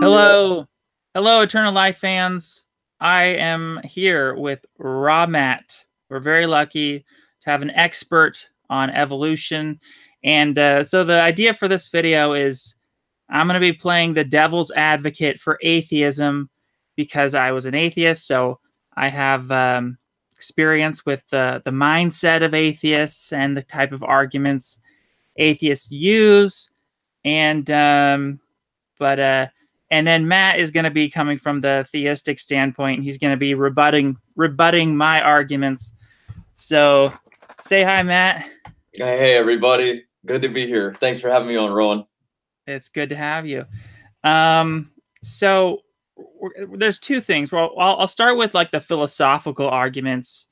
Hello, hello, Eternal Life fans. I am here with Raw Matt. We're very lucky to have an expert on evolution. And so the idea for this video is I'm going to be playing the devil's advocate for atheism because I was an atheist. So I have experience with the mindset of atheists and the type of arguments atheists use. And but and then Matt is going to be coming from the theistic standpoint. He's going to be rebutting my arguments. So, say hi, Matt. Hey, everybody. Good to be here. Thanks for having me on, Rowan. It's good to have you. So there's two things. Well, I'll start with like the philosophical arguments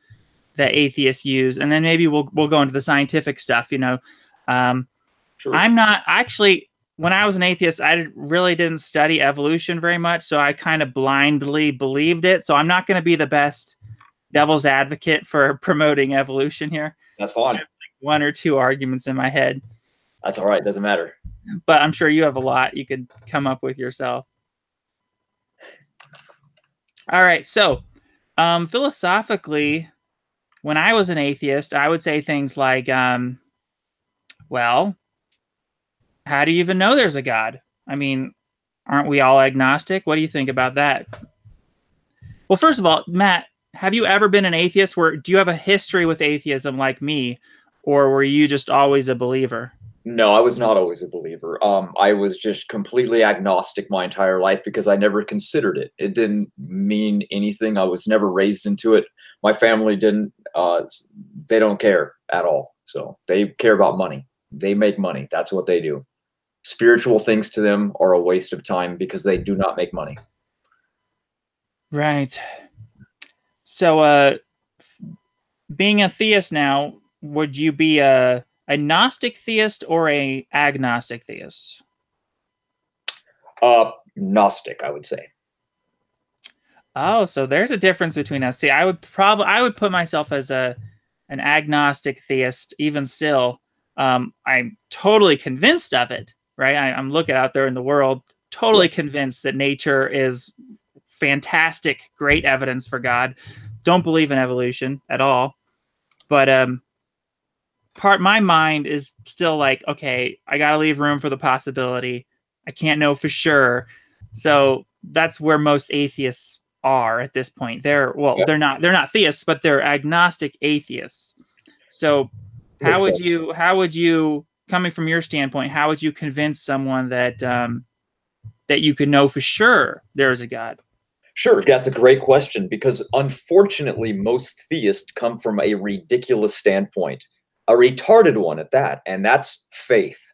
that atheists use, and then maybe we'll go into the scientific stuff. Sure. I'm not actually. When I was an atheist, I really didn't study evolution very much, so I kind of blindly believed it. So I'm not going to be the best devil's advocate for promoting evolution here. That's fine. I have like one or two arguments in my head. That's all right. Doesn't matter. But I'm sure you have a lot you could come up with yourself. All right. So philosophically, when I was an atheist, I would say things like, well, how do you even know there's a God? I mean, aren't we all agnostic? What do you think about that? Well, first of all, Matt, have you ever been an atheist? Do you have a history with atheism like me, or were you just always a believer? No, I was not always a believer. I was just completely agnostic my entire life because I never considered it. It didn't mean anything. I was never raised into it. My family didn't. They don't care at all. So they care about money. They make money. That's what they do. Spiritual things to them are a waste of time because they do not make money. Right. So, being a theist now, would you be a Gnostic theist or a agnostic theist? Gnostic, I would say. Oh, so there's a difference between us. See, I would put myself as an agnostic theist. Even still, I'm totally convinced of it. Right? I'm looking out there in the world, totally convinced that nature is fantastic, great evidence for God. Don't believe in evolution at all. But my mind is still like, okay, I got to leave room for the possibility. I can't know for sure. So that's where most atheists are at this point. They're not theists, but they're agnostic atheists. So how would you, coming from your standpoint, how would you convince someone that that you could know for sure there is a God? Sure, that's a great question because unfortunately, most theists come from a ridiculous standpoint, a retarded one at that, and that's faith.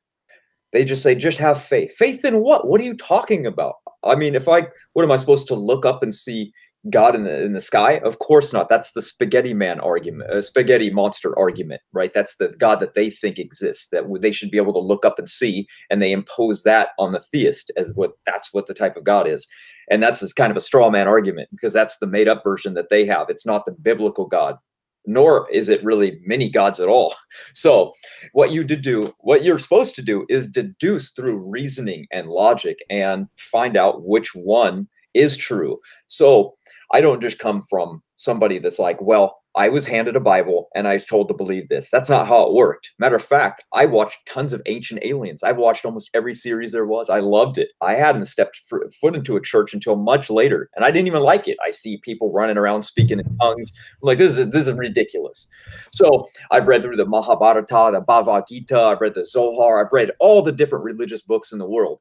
They just say, just have faith. Faith in what? What are you talking about? I mean, what am I supposed to look up and see God in the sky? Of course not. That's the spaghetti man argument, spaghetti monster argument, right? That's the God that they think exists, that they should be able to look up and see, and they impose that on the theist as that's what the type of God is. And that's this kind of a straw man argument because that's the made up version that they have. It's not the biblical God, nor is it really many gods at all. So what you're supposed to do is deduce through reasoning and logic and find out which one is true. So I don't just come from somebody that's like, well, I was handed a Bible and I was told to believe this. That's not how it worked. Matter of fact, I watched tons of Ancient Aliens. I've watched almost every series there was. I loved it. I hadn't stepped foot into a church until much later, and I didn't even like it. I see people running around speaking in tongues. I'm like, this is ridiculous. So I've read through the Mahabharata, the Bhagavad Gita. I've read the Zohar. I've read all the different religious books in the world.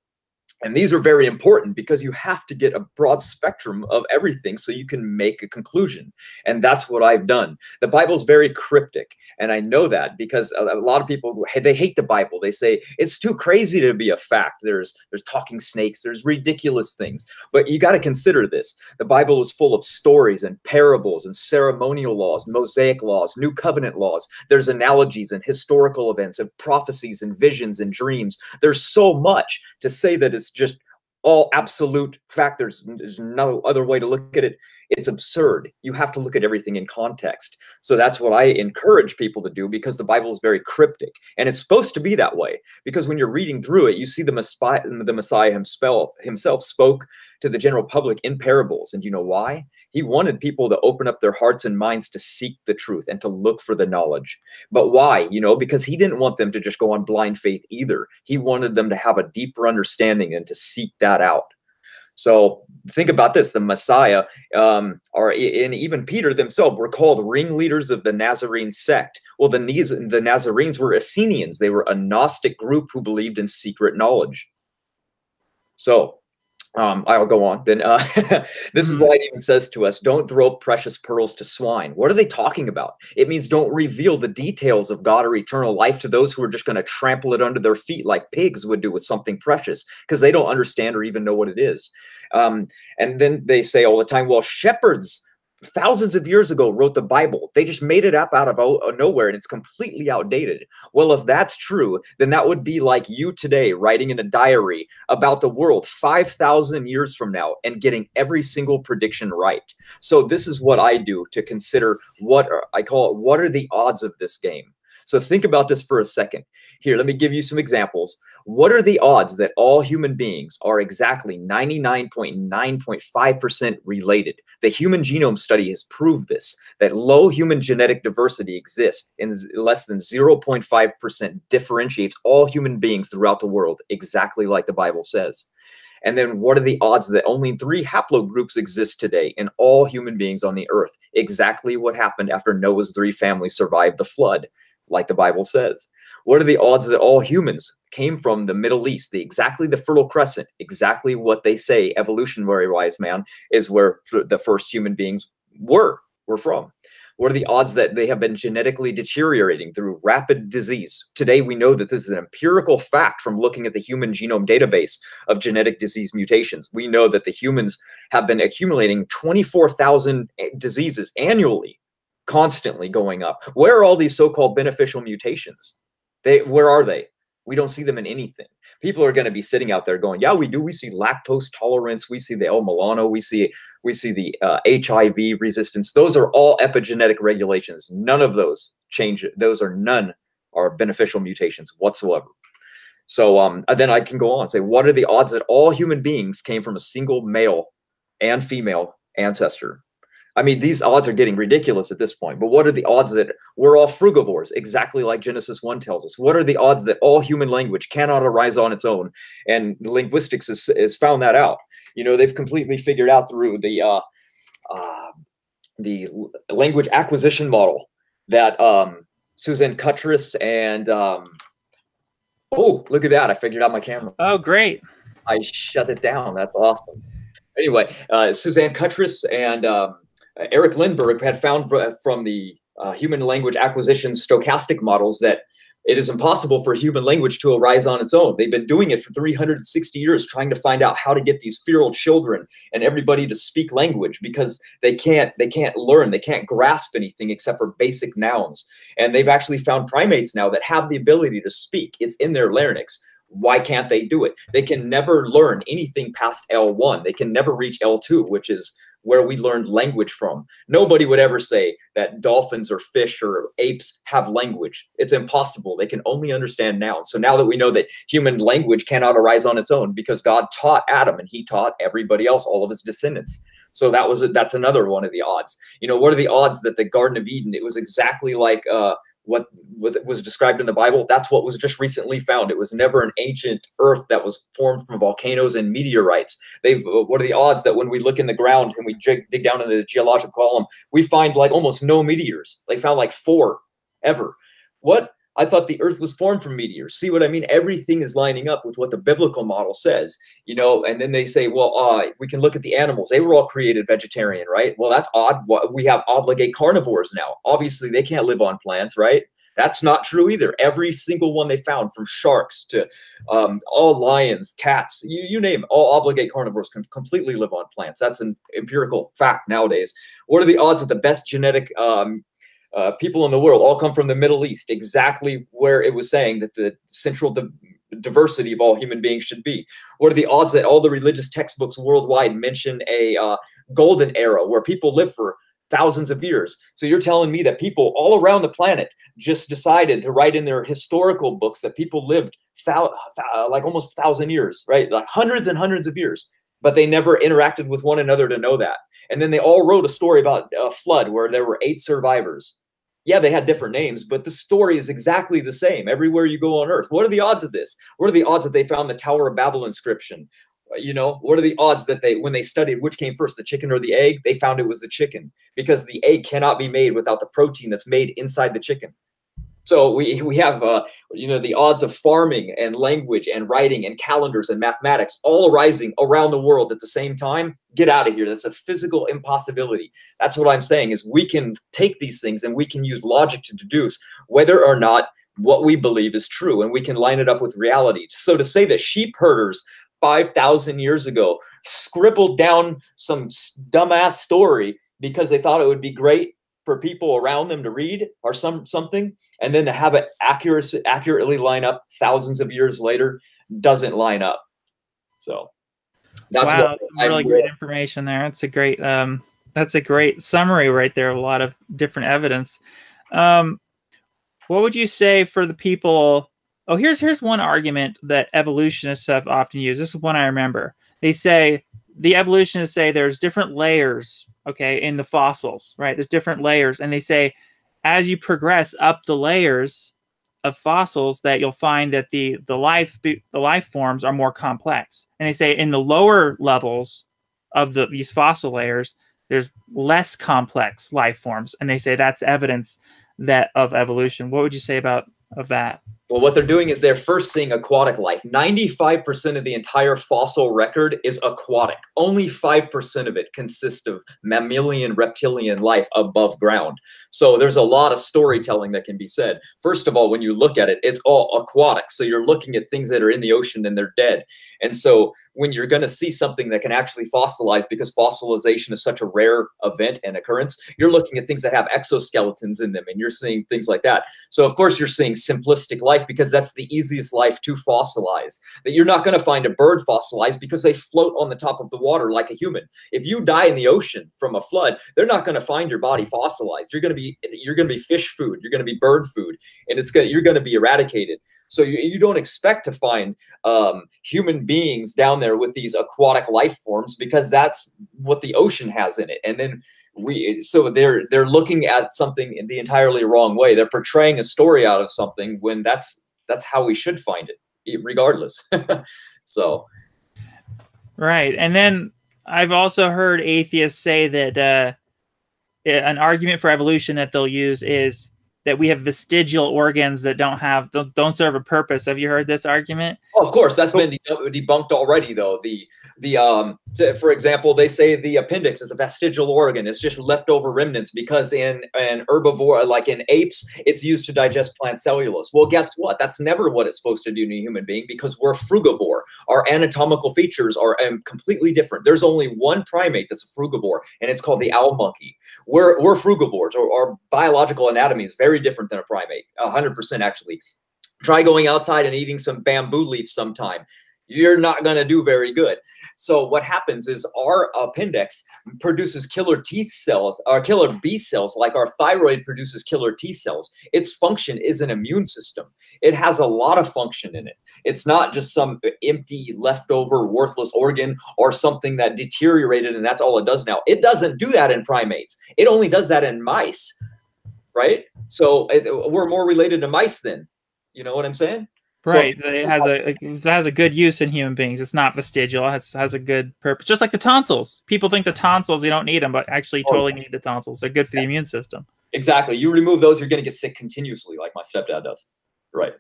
And these are very important because you have to get a broad spectrum of everything so you can make a conclusion. And that's what I've done. The Bible is very cryptic. And I know that because a lot of people, they hate the Bible. They say it's too crazy to be a fact. There's talking snakes. There's ridiculous things. But you got to consider this. The Bible is full of stories and parables and ceremonial laws, Mosaic laws, New Covenant laws. There's analogies and historical events and prophecies and visions and dreams. There's so much to say that it's just all absolute fact. There's no other way to look at it It's absurd. You have to look at everything in context. So that's what I encourage people to do, because the Bible is very cryptic, and it's supposed to be that way, because when you're reading through it, you see the Messiah himself spoke to the general public in parables. And you know why? He wanted people to open up their hearts and minds to seek the truth and to look for the knowledge. But why? Because he didn't want them to just go on blind faith either. He wanted them to have a deeper understanding and to seek that out. So think about this: the Messiah, and even Peter themselves, were called ringleaders of the Nazarene sect. Well, the Nazarenes were Essenians. They were a Gnostic group who believed in secret knowledge. So I'll go on. Then this is why it even says to us, don't throw precious pearls to swine. What are they talking about? It means don't reveal the details of God or eternal life to those who are just going to trample it under their feet like pigs would do with something precious, because they don't understand or even know what it is. And then they say all the time, well, shepherds thousands of years ago wrote the Bible. They just made it up out of nowhere, and it's completely outdated. Well, if that's true, then that would be like you today writing in a diary about the world 5,000 years from now and getting every single prediction right. So this is what I do to consider what are the odds of this game? So think about this for a second. Here, let me give you some examples. What are the odds that all human beings are exactly 99.9.5% related? The Human Genome Study has proved this, that low human genetic diversity exists, and less than 0.5% differentiates all human beings throughout the world, exactly like the Bible says. And then what are the odds that only 3 haplogroups exist today in all human beings on the earth? Exactly what happened after Noah's 3 families survived the flood, like the Bible says. What are the odds that all humans came from the Middle East, exactly the Fertile Crescent, exactly what they say evolutionary-wise, man, is where the first human beings were from? What are the odds that they have been genetically deteriorating through rapid disease? Today, we know that this is an empirical fact from looking at the Human Genome Database of genetic disease mutations. We know that the humans have been accumulating 24,000 diseases annually, constantly going up. Where are all these so-called beneficial mutations? Where are they? We don't see them in anything. People are going to be sitting out there going, yeah, we do. We see lactose tolerance. We see the El Milano. We see the HIV resistance. Those are all epigenetic regulations. None of those change. None are beneficial mutations whatsoever. So then I can go on and say, what are the odds that all human beings came from a single male and female ancestor? I mean, these odds are getting ridiculous at this point, but what are the odds that we're all frugivores, exactly like Genesis 1 tells us? What are the odds that all human language cannot arise on its own? And linguistics has found that out. They've completely figured out through the language acquisition model that Suzanne Cuttress and, oh, look at that. I figured out my camera. Oh, great. I shut it down. That's awesome. Anyway, Suzanne Cuttress and Eric Lindbergh had found from the human language acquisition stochastic models that it is impossible for human language to arise on its own. They've been doing it for 360 years, trying to find out how to get these feral children and everybody to speak language, because they can't learn, they can't grasp anything except for basic nouns. And they've actually found primates now that have the ability to speak. It's in their larynx. Why can't they do it? They can never learn anything past L1. They can never reach L2, which is where we learned language from. Nobody would ever say that dolphins or fish or apes have language. It's impossible. They can only understand nouns. So now that we know that human language cannot arise on its own, because God taught Adam and he taught everybody else, all of his descendants. So that's another one of the odds. What are the odds that the Garden of Eden, it was exactly like what was described in the Bible? That's what was just recently found. It was never an ancient earth that was formed from volcanoes and meteorites. What are the odds that when we look in the ground and we dig down into the geological column, we find like almost no meteors? They found like 4 ever. What? I thought the earth was formed from meteors. See what I mean? Everything is lining up with what the biblical model says, and then they say, well, we can look at the animals. They were all created vegetarian, right? Well, that's odd. We have obligate carnivores now. Obviously, they can't live on plants, right? That's not true either. Every single one they found, from sharks to all lions, cats, you name it, all obligate carnivores can completely live on plants. That's an empirical fact nowadays. What are the odds that the best genetic people in the world all come from the Middle East, exactly where it was saying that the central diversity of all human beings should be? What are the odds that all the religious textbooks worldwide mention a golden era where people live for thousands of years? So you're telling me that people all around the planet just decided to write in their historical books that people lived like almost 1,000 years, right? Like hundreds and hundreds of years, but they never interacted with one another to know that. And then they all wrote a story about a flood where there were 8 survivors. Yeah, they had different names, but the story is exactly the same everywhere you go on Earth. What are the odds of this? What are the odds that they found the Tower of Babel inscription? You know, what are the odds that when they studied which came first, the chicken or the egg, they found it was the chicken, because the egg cannot be made without the protein that's made inside the chicken. So we have, you know, the odds of farming and language and writing and calendars and mathematics all arising around the world at the same time. Get out of here. That's a physical impossibility. That's what I'm saying, is we can take these things and we can use logic to deduce whether or not what we believe is true, and we can line it up with reality. So to say that sheep herders 5,000 years ago scribbled down some dumbass story because they thought it would be great for people around them to read or something, and then to have it accurately line up thousands of years later doesn't line up. So that's wow, some really great information there. That's a great summary right there. A lot of different evidence. What would you say for the people? Oh, here's one argument that evolutionists have often used. This is one I remember. They say, the evolutionists say there's different layers, okay, in the fossils, right? There's different layers. And they say, as you progress up the layers of fossils, that you'll find that the life forms are more complex. And they say in the lower levels of these fossil layers, there's less complex life forms. And they say that's evidence of evolution. What would you say of that? Well, what they're doing is they're first seeing aquatic life. 95% of the entire fossil record is aquatic. Only 5% of it consists of mammalian, reptilian life above ground. So there's a lot of storytelling that can be said. First of all, when you look at it, it's all aquatic. So you're looking at things that are in the ocean and they're dead. And so when you're going to see something that can actually fossilize, because fossilization is such a rare event and occurrence, you're looking at things that have exoskeletons in them, and you're seeing things like that. So of course you're seeing simplistic life, because that's the easiest life to fossilize. That you're not going to find a bird fossilized because they float on the top of the water like a human. If you die in the ocean from a flood, they're not going to find your body fossilized. You're going to be fish food. You're going to be bird food, and you're going to be eradicated. So you don't expect to find human beings down there with these aquatic life forms, because that's what the ocean has in it. And then so they're looking at something in the entirely wrong way. They're portraying a story out of something when that's how we should find it, regardless. So, right. And then I've also heard atheists say that an argument for evolution that they'll use is that we have vestigial organs that don't serve a purpose. Have you heard this argument? Oh, of course, that's been debunked already, though. For example, they say the appendix is a vestigial organ. It's just leftover remnants, because in herbivore, like in apes, it's used to digest plant cellulose. Well, guess what? That's never what it's supposed to do to a human being, because we're frugivore. Our anatomical features are completely different. There's only one primate that's a frugivore, and it's called the owl monkey. We're frugivores. Our biological anatomy is very different than a primate, 100% actually. Try going outside and eating some bamboo leaves sometime. You're not going to do very good. So what happens is our appendix produces killer teeth cells, or killer B cells, like our thyroid produces killer T cells. Its function is an immune system. It has a lot of function in it. It's not just some empty, leftover, worthless organ or something that deteriorated and that's all it does now. It doesn't do that in primates. It only does that in mice, right? So we're more related to mice then. You know what I'm saying? Right. So, it has a good use in human beings. It's not vestigial. It has a good purpose. Just like the tonsils. People think the tonsils, you don't need them, but actually you totally need the tonsils. They're good for the immune system. Exactly. You remove those, you're going to get sick continuously, like my stepdad does. Right.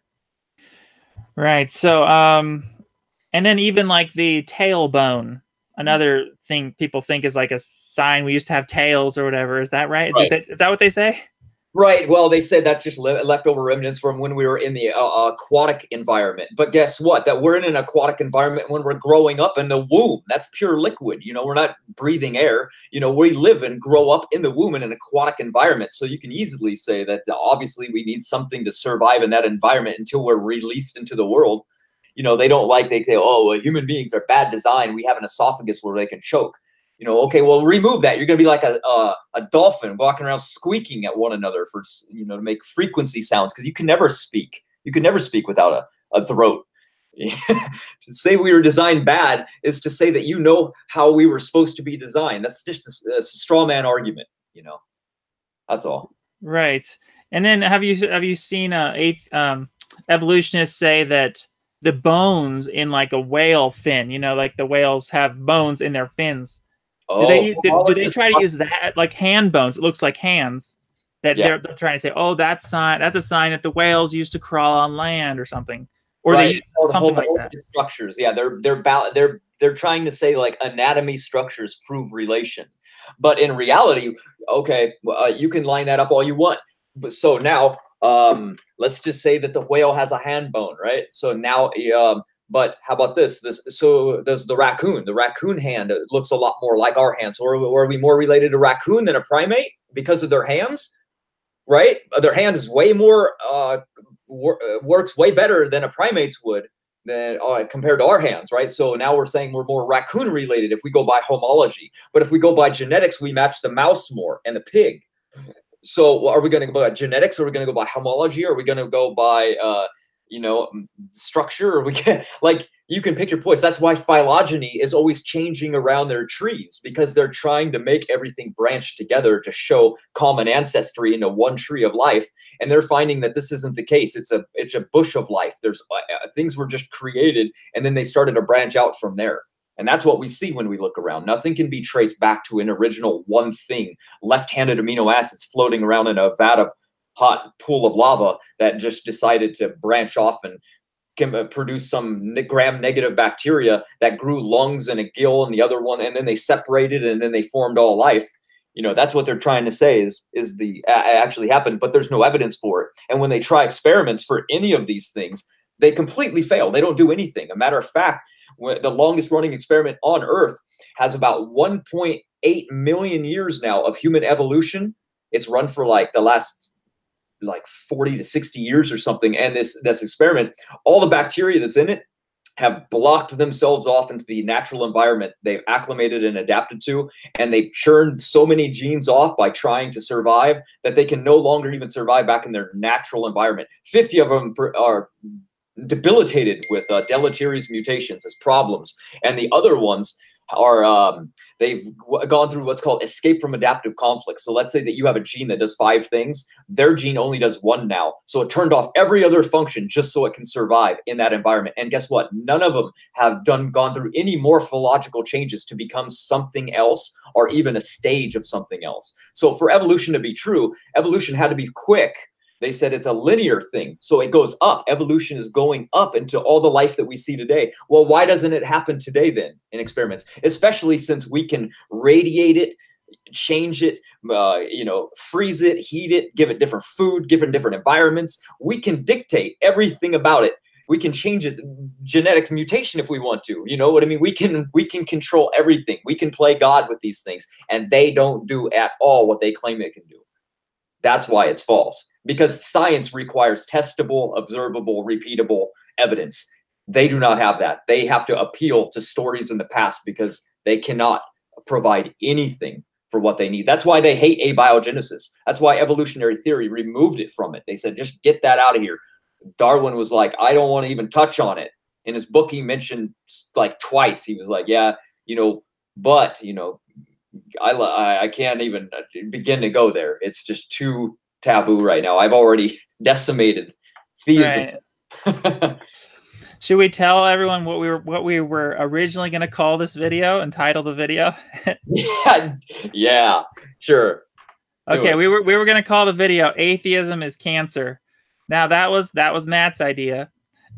Right. So, and then even like the tailbone, another thing people think is like a sign we used to have tails or whatever. Is that right? Is that what they say? Right. Well, they said that's just leftover remnants from when we were in the aquatic environment. But guess what? That we're in an aquatic environment when we're growing up in the womb. That's pure liquid. You know, we're not breathing air. You know, we live and grow up in the womb in an aquatic environment. So you can easily say that obviously we need something to survive in that environment until we're released into the world. they don't like, they say, oh, well, human beings are bad design. We have an esophagus where they can choke. Okay, well, remove that. You're going to be like a dolphin walking around squeaking at one another for, to make frequency sounds, because you can never speak. You can never speak without a throat. To say we were designed bad is to say that how we were supposed to be designed. That's just a straw man argument, That's all. Right. And then have you seen evolutionists say that the bones in like a whale fin, like the whales have bones in their fins. Do they try to use that like hand bones? It looks like hands. That they're trying to say, oh, that's a sign that the whales used to crawl on land or something, or right. they something like that. Structures, yeah, they're trying to say like anatomy structures prove relation, but in reality, okay, you can line that up all you want. But so now, let's just say that the whale has a hand bone, right? So now, but how about this? So does the raccoon? The raccoon hand looks a lot more like our hands. So are we more related to raccoon than a primate because of their hands? Right? Their hand is way more works way better than a primate's would compared to our hands, right? So now we're saying we're more raccoon related if we go by homology. But if we go by genetics, we match the mouse more and the pig. So are we going to go by genetics, or are we going to go by homology, or are we going to go by structure, or we can you can pick your poison. That's why phylogeny is always changing around their trees, because they're trying to make everything branch together to show common ancestry into one tree of life, and they're finding that this isn't the case. It's a bush of life. There's things were just created, and then they started to branch out from there. And that's what we see when we look around. Nothing can be traced back to an original one thing, left-handed amino acids floating around in a vat of hot pool of lava that just decided to branch off and can produce some gram-negative bacteria that grew lungs and a gill and the other one, and then they separated and then they formed all life. That's what they're trying to say is actually happened, but there's no evidence for it. And when they try experiments for any of these things, they completely fail. They don't do anything. A matter of fact, the longest running experiment on Earth has about 1.8 million years now of human evolution. It's run for like the last 40 to 60 years or something. And this experiment, all the bacteria that's in it have blocked themselves off into the natural environment they've acclimated and adapted to, and they've churned so many genes off by trying to survive that they can no longer even survive back in their natural environment. 50 of them are debilitated with deleterious mutations as problems, and the other ones are they've gone through what's called escape from adaptive conflict. So let's say that you have a gene that does 5 things, their gene only does 1 now, so it turned off every other function just so it can survive in that environment. And guess what? None of them have gone through any morphological changes to become something else, or even a stage of something else. So for evolution to be true, evolution had to be quick. They said it's a linear thing, so it goes up. Evolution is going up into all the life that we see today. Well, why doesn't it happen today then in experiments? Especially since we can radiate it, change it, freeze it, heat it, give it different food, give it different environments. We can dictate everything about it. We can change its genetic mutation if we want to. You know what I mean? We can control everything. We can play God with these things, and they don't do at all what they claim they can do. That's why it's false, because science requires testable, observable, repeatable evidence. They do not have that. They have to appeal to stories in the past because they cannot provide anything for what they need. That's why they hate abiogenesis. That's why evolutionary theory removed it from it. They said, just get that out of here. Darwin was like, I don't want to even touch on it. In his book, he mentioned like twice, he was like, yeah, but, I can't even begin to go there. It's just too taboo right now. I've already decimated theism. Right. Should we tell everyone what we were originally going to call this video and title the video? yeah, sure. Okay, we were going to call the video "Atheism is Cancer." Now that was Matt's idea,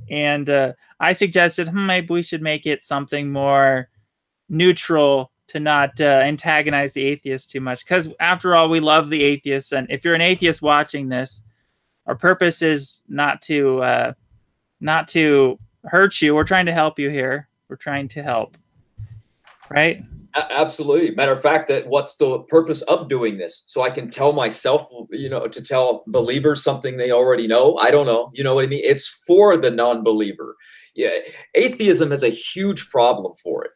and I suggested maybe we should make it something more neutral to not antagonize the atheists too much, because after all, we love the atheists, and if you're an atheist watching this, our purpose is not to hurt you. We're trying to help you here. We're trying to help, right? Absolutely. Matter of fact, that what's the purpose of doing this? So I can tell myself, to tell believers something they already know. I don't know. You know what I mean? It's for the non-believer. Yeah. Atheism has a huge problem for it.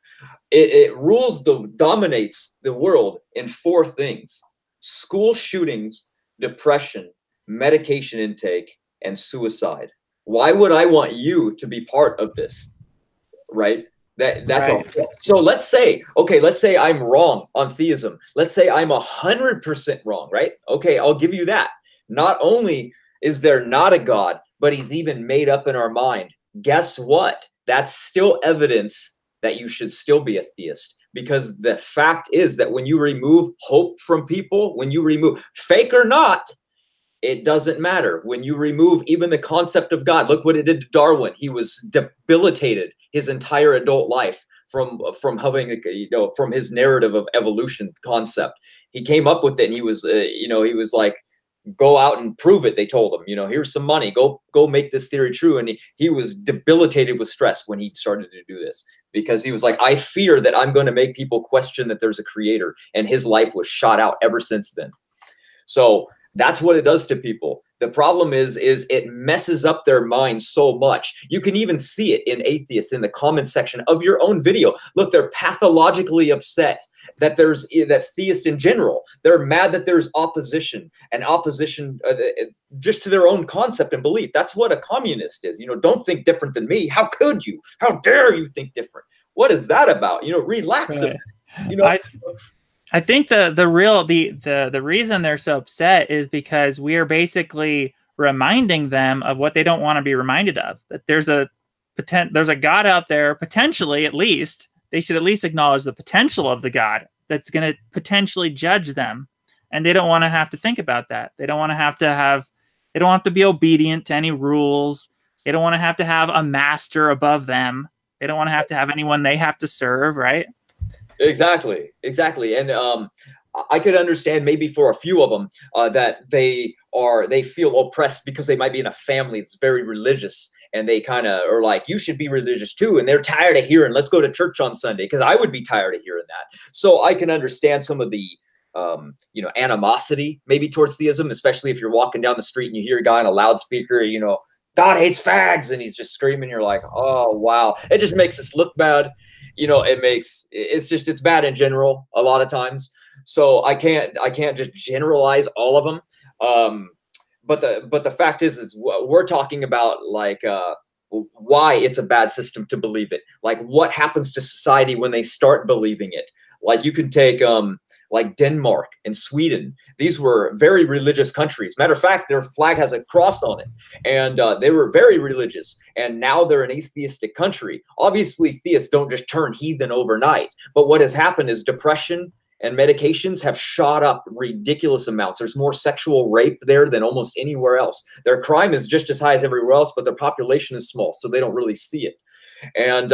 It dominates the world in four things: school shootings, depression, medication intake, and suicide. Why would I want you to be part of this? Right? That's all. Right. So let's say I'm wrong on theism. Let's say I'm 100% wrong, right? Okay, I'll give you that. Not only is there not a God, but he's even made up in our mind. Guess what? That's still evidence that you should still be a theist. Because the fact is that when you remove hope from people, when you remove fake or not, it doesn't matter. When you remove even the concept of God, look what it did to Darwin. He was debilitated his entire adult life from having, from his narrative of evolution concept. He came up with it, and he was like, go out and prove it. They told him, here's some money, go make this theory true. And he was debilitated with stress when he started to do this, because he was like, I fear that I'm going to make people question that there's a creator. And his life was shot out ever since then. So that's what it does to people. The problem is it messes up their minds so much. You can even see it in atheists in the comment section of your own video. Look, they're pathologically upset that that theists in general, they're mad that there's opposition just to their own concept and belief. That's what a communist is. Don't think different than me. How could you? How dare you think different? What is that about? Relax a minute. I think the reason they're so upset is because we are basically reminding them of what they don't want to be reminded of. That there's a God out there, potentially, at least. They should at least acknowledge the potential of the God that's going to potentially judge them. And they don't want to have to think about that. They don't want they don't have to be obedient to any rules. They don't want to have a master above them. They don't want to have anyone they have to serve, right? Exactly. And I could understand maybe for a few of them that they feel oppressed because they might be in a family that's very religious, and they kind of are like, you should be religious too, and they're tired of hearing, let's go to church on Sunday, because I would be tired of hearing that. So I can understand some of the animosity maybe towards theism, especially if you're walking down the street and you hear a guy on a loudspeaker, God hates fags, and he's just screaming. You're like, oh wow, it just makes us look bad. It's bad in general a lot of times. So I can't just generalize all of them. But the fact is we're talking about like why it's a bad system to believe it. Like what happens to society when they start believing it. Like you can take like Denmark and Sweden. These were very religious countries. Matter of fact, their flag has a cross on it, and they were very religious. And now they're an atheistic country. Obviously, theists don't just turn heathen overnight. But what has happened is depression and medications have shot up ridiculous amounts. There's more sexual rape there than almost anywhere else. Their crime is just as high as everywhere else, but their population is small, so they don't really see it. And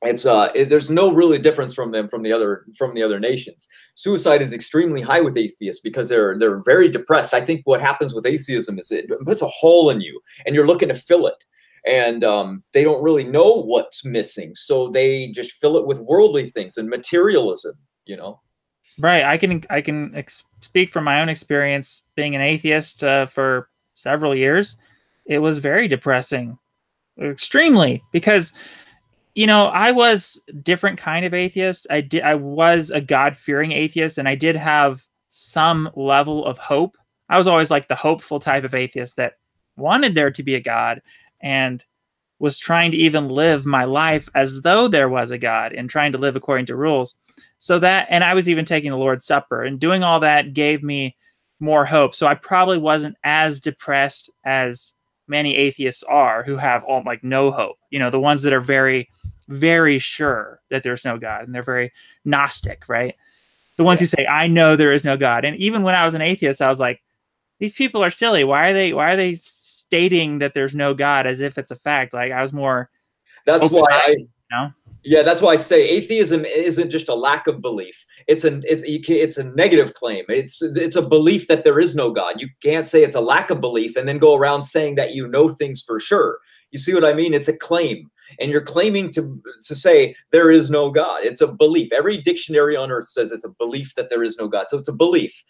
there's no really difference from the other nations. Suicide is extremely high with atheists because they're very depressed. I think what happens with atheism is it puts a hole in you, and you're looking to fill it, and they don't really know what's missing, so they just fill it with worldly things and materialism. Right. I can speak from my own experience being an atheist for several years. It was very depressing, extremely, because I was a different kind of atheist. I was a God-fearing atheist, and I did have some level of hope. I was always like the hopeful type of atheist that wanted there to be a God and was trying to even live my life as though there was a God and trying to live according to rules. And I was even taking the Lord's Supper, and doing all that gave me more hope. So I probably wasn't as depressed as many atheists are, who have no hope. The ones that are very, very sure that there's no God, and they're very Gnostic, right? The ones who say, I know there is no God. And even when I was an atheist, I was like, these people are silly. Why are they stating that there's no God as if it's a fact? Like, I was more that's why that's why I say atheism isn't just a lack of belief. It's a negative claim. It's a belief that there is no God. You can't say it's a lack of belief and then go around saying that you know things for sure. You see what I mean? It's a claim. and you're claiming to say there is no God. It's a belief. Every dictionary on earth says it's a belief that there is no God. So it's a belief.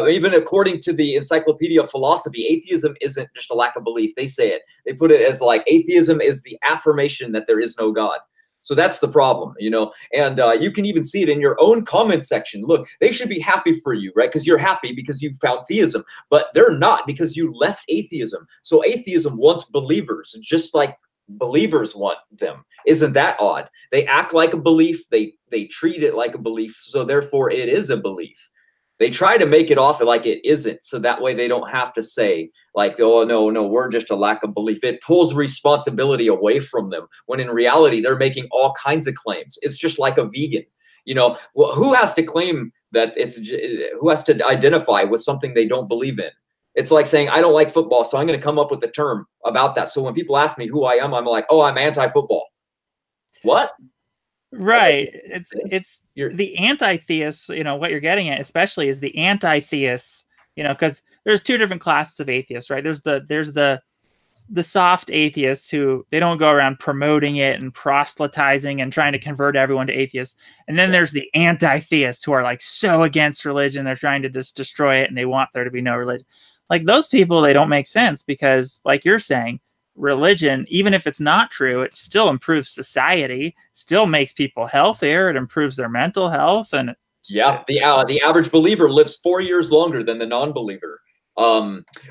Even according to the Encyclopedia of Philosophy, atheism isn't just a lack of belief. They say it. They put it as like atheism is the affirmation that there is no God. So that's the problem, you know, and you can even see it in your own comment section. Look, they should be happy for you, right? Because you're happy because you found theism, but they're not because you left atheism. So atheism wants believers just like believers want them. Isn't that odd? They act like a belief. They treat it like a belief. So therefore it is a belief. They try to make it off like it isn't, so that way they don't have to say like, oh, no, we're just a lack of belief. It pulls responsibility away from them when in reality they're making all kinds of claims. It's just like a vegan. You know, well, who has to claim that who has to identify with something they don't believe in? It's like saying, I don't like football, so I'm going to come up with a term about that. So when people ask me who I am, I'm like, oh, I'm anti-football. What? Right. It's the anti-theists, you know, what you're getting at especially is the anti-theists, you know, because there's two different classes of atheists, right? There's the soft atheists who they don't go around promoting it and proselytizing and trying to convert everyone to atheists. And then there's the anti-theists who are like so against religion, they're trying to just destroy it and they want there to be no religion. Like those people, they don't make sense because like you're saying, religion, even if it's not true, it still improves society, still makes people healthier, it improves their mental health. And yeah, the average believer lives 4 years longer than the non-believer.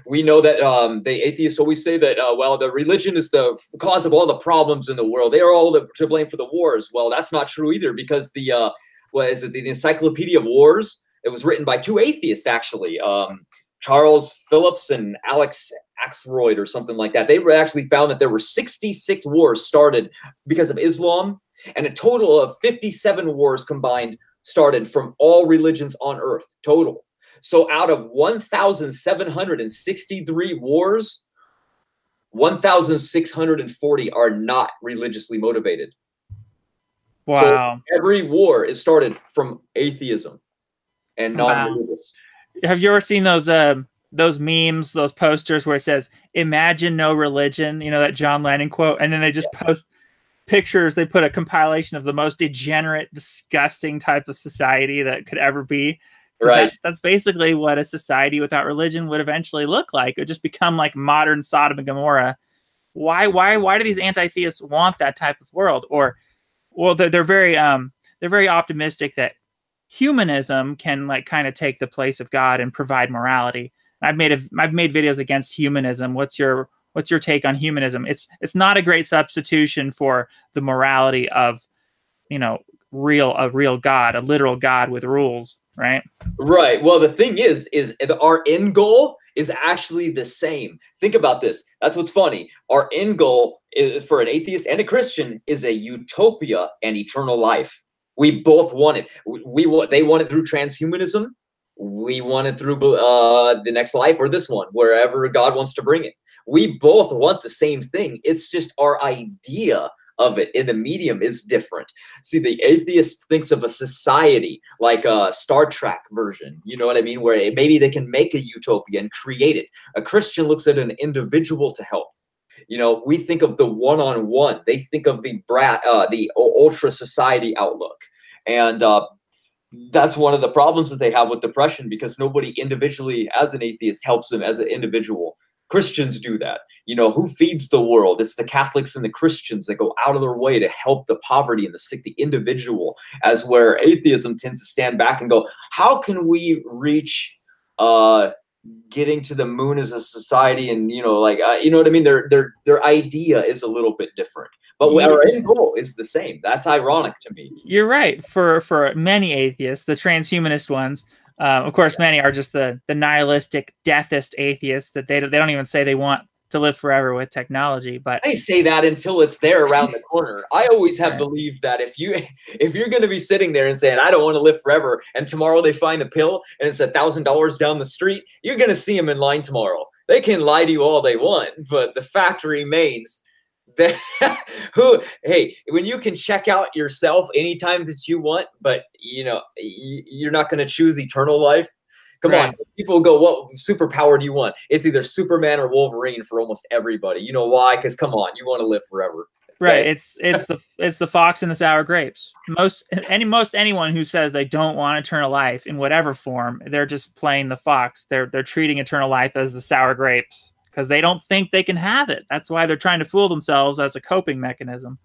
We know that the atheists always say that, well, the religion is the cause of all the problems in the world. They are all to blame for the wars. Well, that's not true either because the Encyclopedia of Wars, it was written by two atheists, actually. Charles Phillips and Alex Axelrod or something like that. They actually found that there were 66 wars started because of Islam, and a total of 57 wars combined started from all religions on earth, total. So out of 1,763 wars, 1,640 are not religiously motivated. wow. So every war is started from atheism and non-religious. Wow. Have you ever seen those memes, those posters where it says, imagine no religion, you know, that John Lennon quote, and then they just post pictures, they put a compilation of the most degenerate, disgusting type of society that could ever be. Right. That's basically what a society without religion would eventually look like. It would just become like modern Sodom and Gomorrah. Why do these anti-theists want that type of world? Or, well, they're very optimistic that humanism can like kind of take the place of God and provide morality. I've made videos against humanism. What's your take on humanism? It's not a great substitution for the morality of, you know, a real God, a literal God with rules, right? Right. Well, the thing is our end goal is actually the same. Think about this. That's what's funny. Our end goal is, for an atheist and a Christian, is a utopia and eternal life. We both want it. They want it through transhumanism. We want it through the next life or this one, wherever God wants to bring it. We both want the same thing. It's just our idea of it in the medium is different. See, the atheist thinks of a society like a Star Trek version, you know what I mean, where maybe they can make a utopia and create it. A Christian looks at an individual to help. You know, we think of the one-on-one. They think of the ultra society outlook. And that's one of the problems that they have with depression, because nobody individually as an atheist helps them as an individual. Christians do that. You know, who feeds the world? It's the Catholics and the Christians that go out of their way to help the poverty and the sick, the individual, as where atheism tends to stand back and go, how can we reach getting to the moon as a society? And, you know, like, you know what I mean? Their idea is a little bit different, but our end goal is the same. That's ironic to me. You're right. For many atheists, the transhumanist ones, of course, many are just the nihilistic, deathist atheists that they don't even say they want to live forever with technology. But they say that until it's there around the corner. I always have believed that if you're going to be sitting there and saying, I don't want to live forever, and tomorrow they find the pill and it's $1,000 down the street, you're going to see them in line tomorrow. They can lie to you all they want, but the fact remains that hey, when you can check out yourself anytime that you want, but you know, you're not going to choose eternal life. Come on, people go, what superpower do you want? It's either Superman or Wolverine for almost everybody. You know why? Because come on, you want to live forever. Right. It's the fox and the sour grapes. Most anyone who says they don't want eternal life in whatever form, they're just playing the fox. They're treating eternal life as the sour grapes because they don't think they can have it. That's why they're trying to fool themselves as a coping mechanism.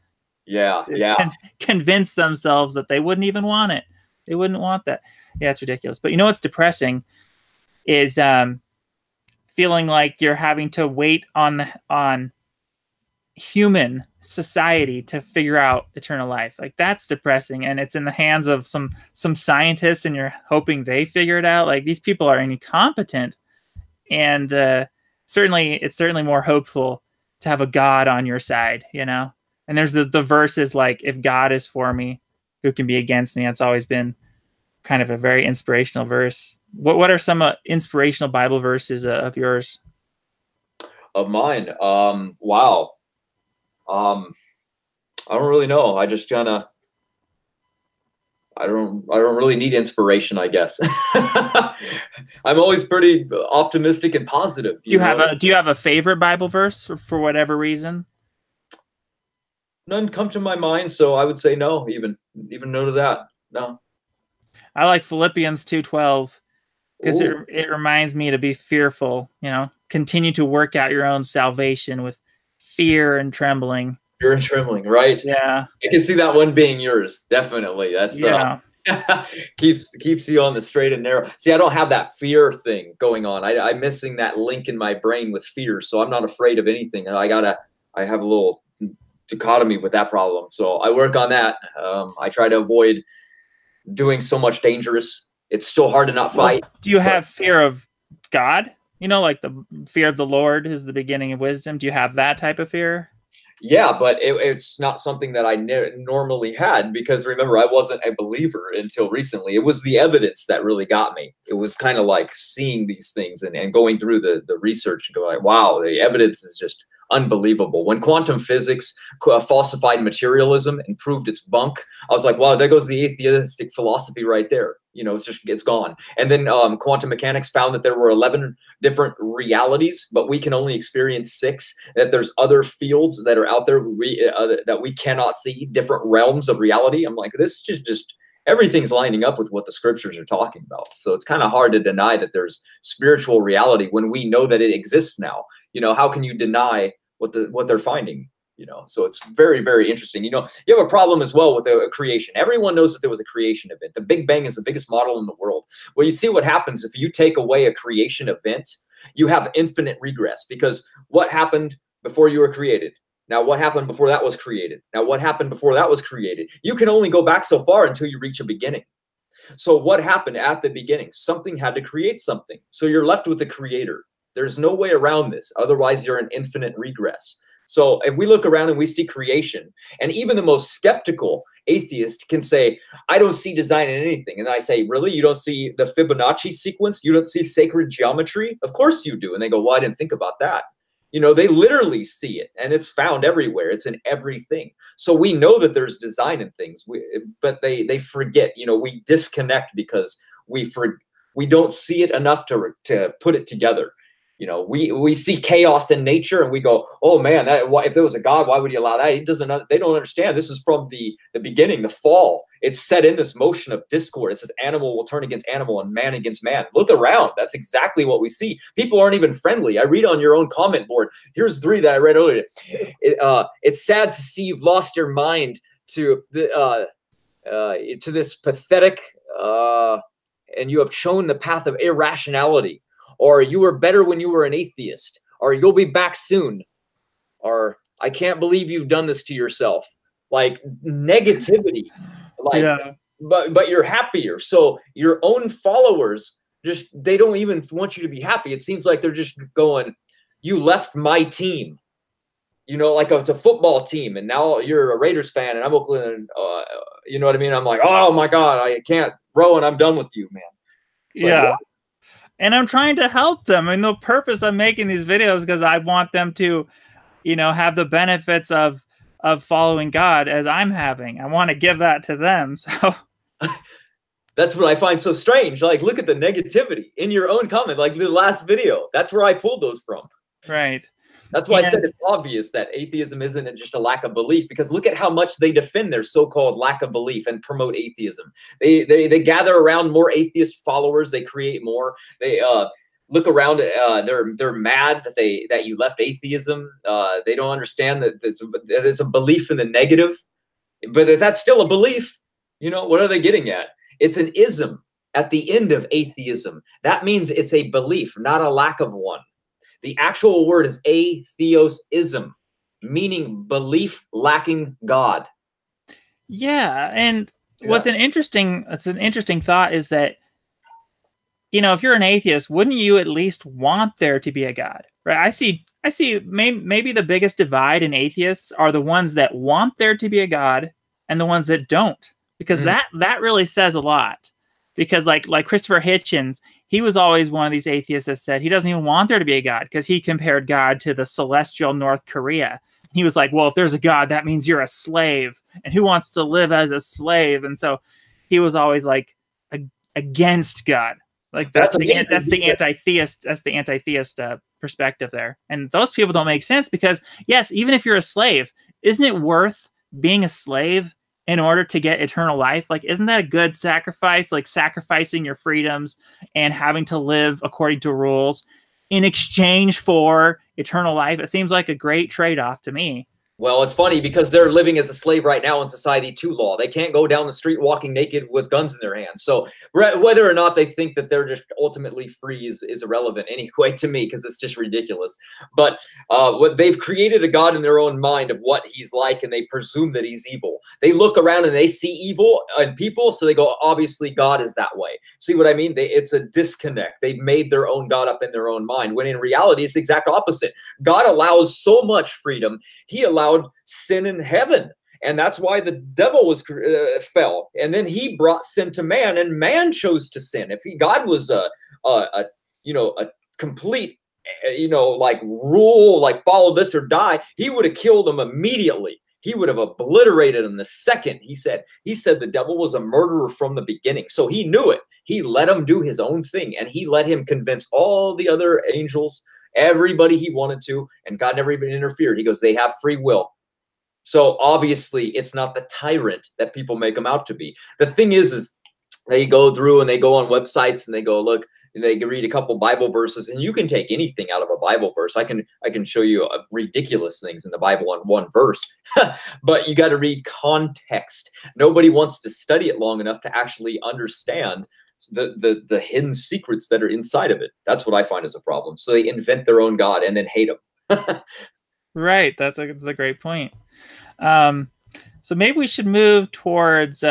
Yeah, yeah. Convince themselves that they wouldn't even want it. They wouldn't want that. Yeah, it's ridiculous. But you know what's depressing is feeling like you're having to wait on human society to figure out eternal life. Like that's depressing, and it's in the hands of some scientists, and you're hoping they figure it out. Like these people are incompetent, and it's certainly more hopeful to have a God on your side, you know. And there's the verses like, if God is for me, who can be against me? It's always been kind of a very inspirational verse. What are some inspirational Bible verses of yours? Of mine, wow. I don't really know. I just kind of, I don't really need inspiration, I guess. I'm always pretty optimistic and positive. Do you have a favorite Bible verse for whatever reason? None come to my mind, so I would say no. Even no to that. No. I like Philippians 2:12 because it reminds me to be fearful. You know, continue to work out your own salvation with fear and trembling. Fear and trembling, right? Yeah, I can see that one being yours. Definitely, that's keeps you on the straight and narrow. See, I don't have that fear thing going on. I'm missing that link in my brain with fear, so I'm not afraid of anything. I have a little dichotomy with that problem, so I work on that. I try to avoid doing so much dangerous. It's still hard to not fight. Do you have fear of God? You know, like the fear of the Lord is the beginning of wisdom. Do you have that type of fear? Yeah, but it's not something that I normally had, because remember, I wasn't a believer until recently. It was the evidence that really got me. It was kind of like seeing these things and going through the research and going like, wow, the evidence is just unbelievable. When quantum physics falsified materialism and proved its bunk, I was like, wow, there goes the atheistic philosophy right there. You know, it's gone. And then quantum mechanics found that there were 11 different realities, but we can only experience 6, that there's other fields that are out there that we cannot see, different realms of reality. I'm like, this just everything's lining up with what the scriptures are talking about. So it's kind of hard to deny that there's spiritual reality when we know that it exists now. You know, how can you deny what they're finding? You know, so it's very, very interesting. You know, you have a problem as well with a creation. Everyone knows that there was a creation event. The Big Bang is the biggest model in the world. Well, you see what happens if you take away a creation event, you have infinite regress, because what happened before you were created? Now, what happened before that was created? Now, what happened before that was created? You can only go back so far until you reach a beginning. So what happened at the beginning? Something had to create something. So you're left with the creator. There's no way around this. Otherwise, you're in infinite regress. So if we look around and we see creation, and even the most skeptical atheist can say, I don't see design in anything. And I say, really? You don't see the Fibonacci sequence? You don't see sacred geometry? Of course you do. And they go, well, I didn't think about that. You know, they literally see it, and it's found everywhere. It's in everything. So we know that there's design in things, but they forget. You know, we disconnect because we don't see it enough to put it together. You know, we see chaos in nature and we go, oh man, if there was a God, why would he allow that? They don't understand. This is from the beginning, the fall. It's set in this motion of discord. It says animal will turn against animal and man against man. Look around. That's exactly what we see. People aren't even friendly. I read on your own comment board. Here's 3 that I read earlier. It's sad to see you've lost your mind to this pathetic, and you have chosen the path of irrationality. Or you were better when you were an atheist, or you'll be back soon, or I can't believe you've done this to yourself. Like negativity, like, yeah. But you're happier. So your own followers they don't even want you to be happy. It seems like they're just going, you left my team, you know, like it's a football team, and now you're a Raiders fan, and I'm Oakland. You know what I mean? I'm like, oh my God, I can't, Rowan, I'm done with you, man. It's yeah. Like, and I'm trying to help them. I mean, the purpose of making these videos is because I want them to, you know, have the benefits of following God as I'm having. I want to give that to them. So that's what I find so strange. Like, look at the negativity in your own comment, like the last video. That's where I pulled those from. Right. That's why I said And it's obvious that atheism isn't just a lack of belief, because look at how much they defend their so-called lack of belief and promote atheism. They gather around more atheist followers. They create more. They look around. They're mad that you left atheism. They don't understand that it's a belief in the negative, but that's still a belief. You know, what are they getting at? It's an ism at the end of atheism. That means it's a belief, not a lack of one. The actual word is atheosism, meaning belief lacking God. yeah, and Yeah. it's an interesting thought is that, you know, if you're an atheist, wouldn't you at least want there to be a God? Right? I see maybe the biggest divide in atheists are the ones that want there to be a God and the ones that don't. Because Mm. that really says a lot. Because like Christopher Hitchens, he was always one of these atheists that said he doesn't even want there to be a God because he compared God to the celestial North Korea. He was like, well, if there's a God, that means you're a slave. And who wants to live as a slave? And so he was always like against God. Like That's amazing. that's the anti-theist perspective there. And those people don't make sense because yes, even if you're a slave, isn't it worth being a slave in order to get eternal life? Like, isn't that a good sacrifice? Like sacrificing your freedoms and having to live according to rules in exchange for eternal life. It seems like a great trade-off to me. Well, it's funny because they're living as a slave right now in society to law. They can't go down the street walking naked with guns in their hands. So whether or not they think that they're just ultimately free is irrelevant anyway to me, because it's just ridiculous. But what they've created a God in their own mind of what he's like, and they presume that he's evil. They look around and they see evil in people, so they go, obviously God is that way. See what I mean? It's a disconnect. They've made their own God up in their own mind, when in reality it's the exact opposite. God allows so much freedom. He allowed sin in heaven, and that's why the devil was fell, and then he brought sin to man, and man chose to sin. If God was a complete like rule, like follow this or die, he would have killed them immediately. He would have obliterated him the second. He said the devil was a murderer from the beginning, so he knew it. He let him do his own thing, and he let him convince all the other angels, everybody he wanted to, and God never even interfered. He goes, they have free will. So obviously it's not the tyrant that people make him out to be. The thing is they go through and they go on websites and they go, look, and they read a couple Bible verses, and you can take anything out of a Bible verse. I can show you ridiculous things in the Bible on one verse, but you got to read context. Nobody wants to study it long enough to actually understand the hidden secrets that are inside of it. That's what I find is a problem. So they invent their own God and then hate him. Right. That's a great point. So maybe we should move towards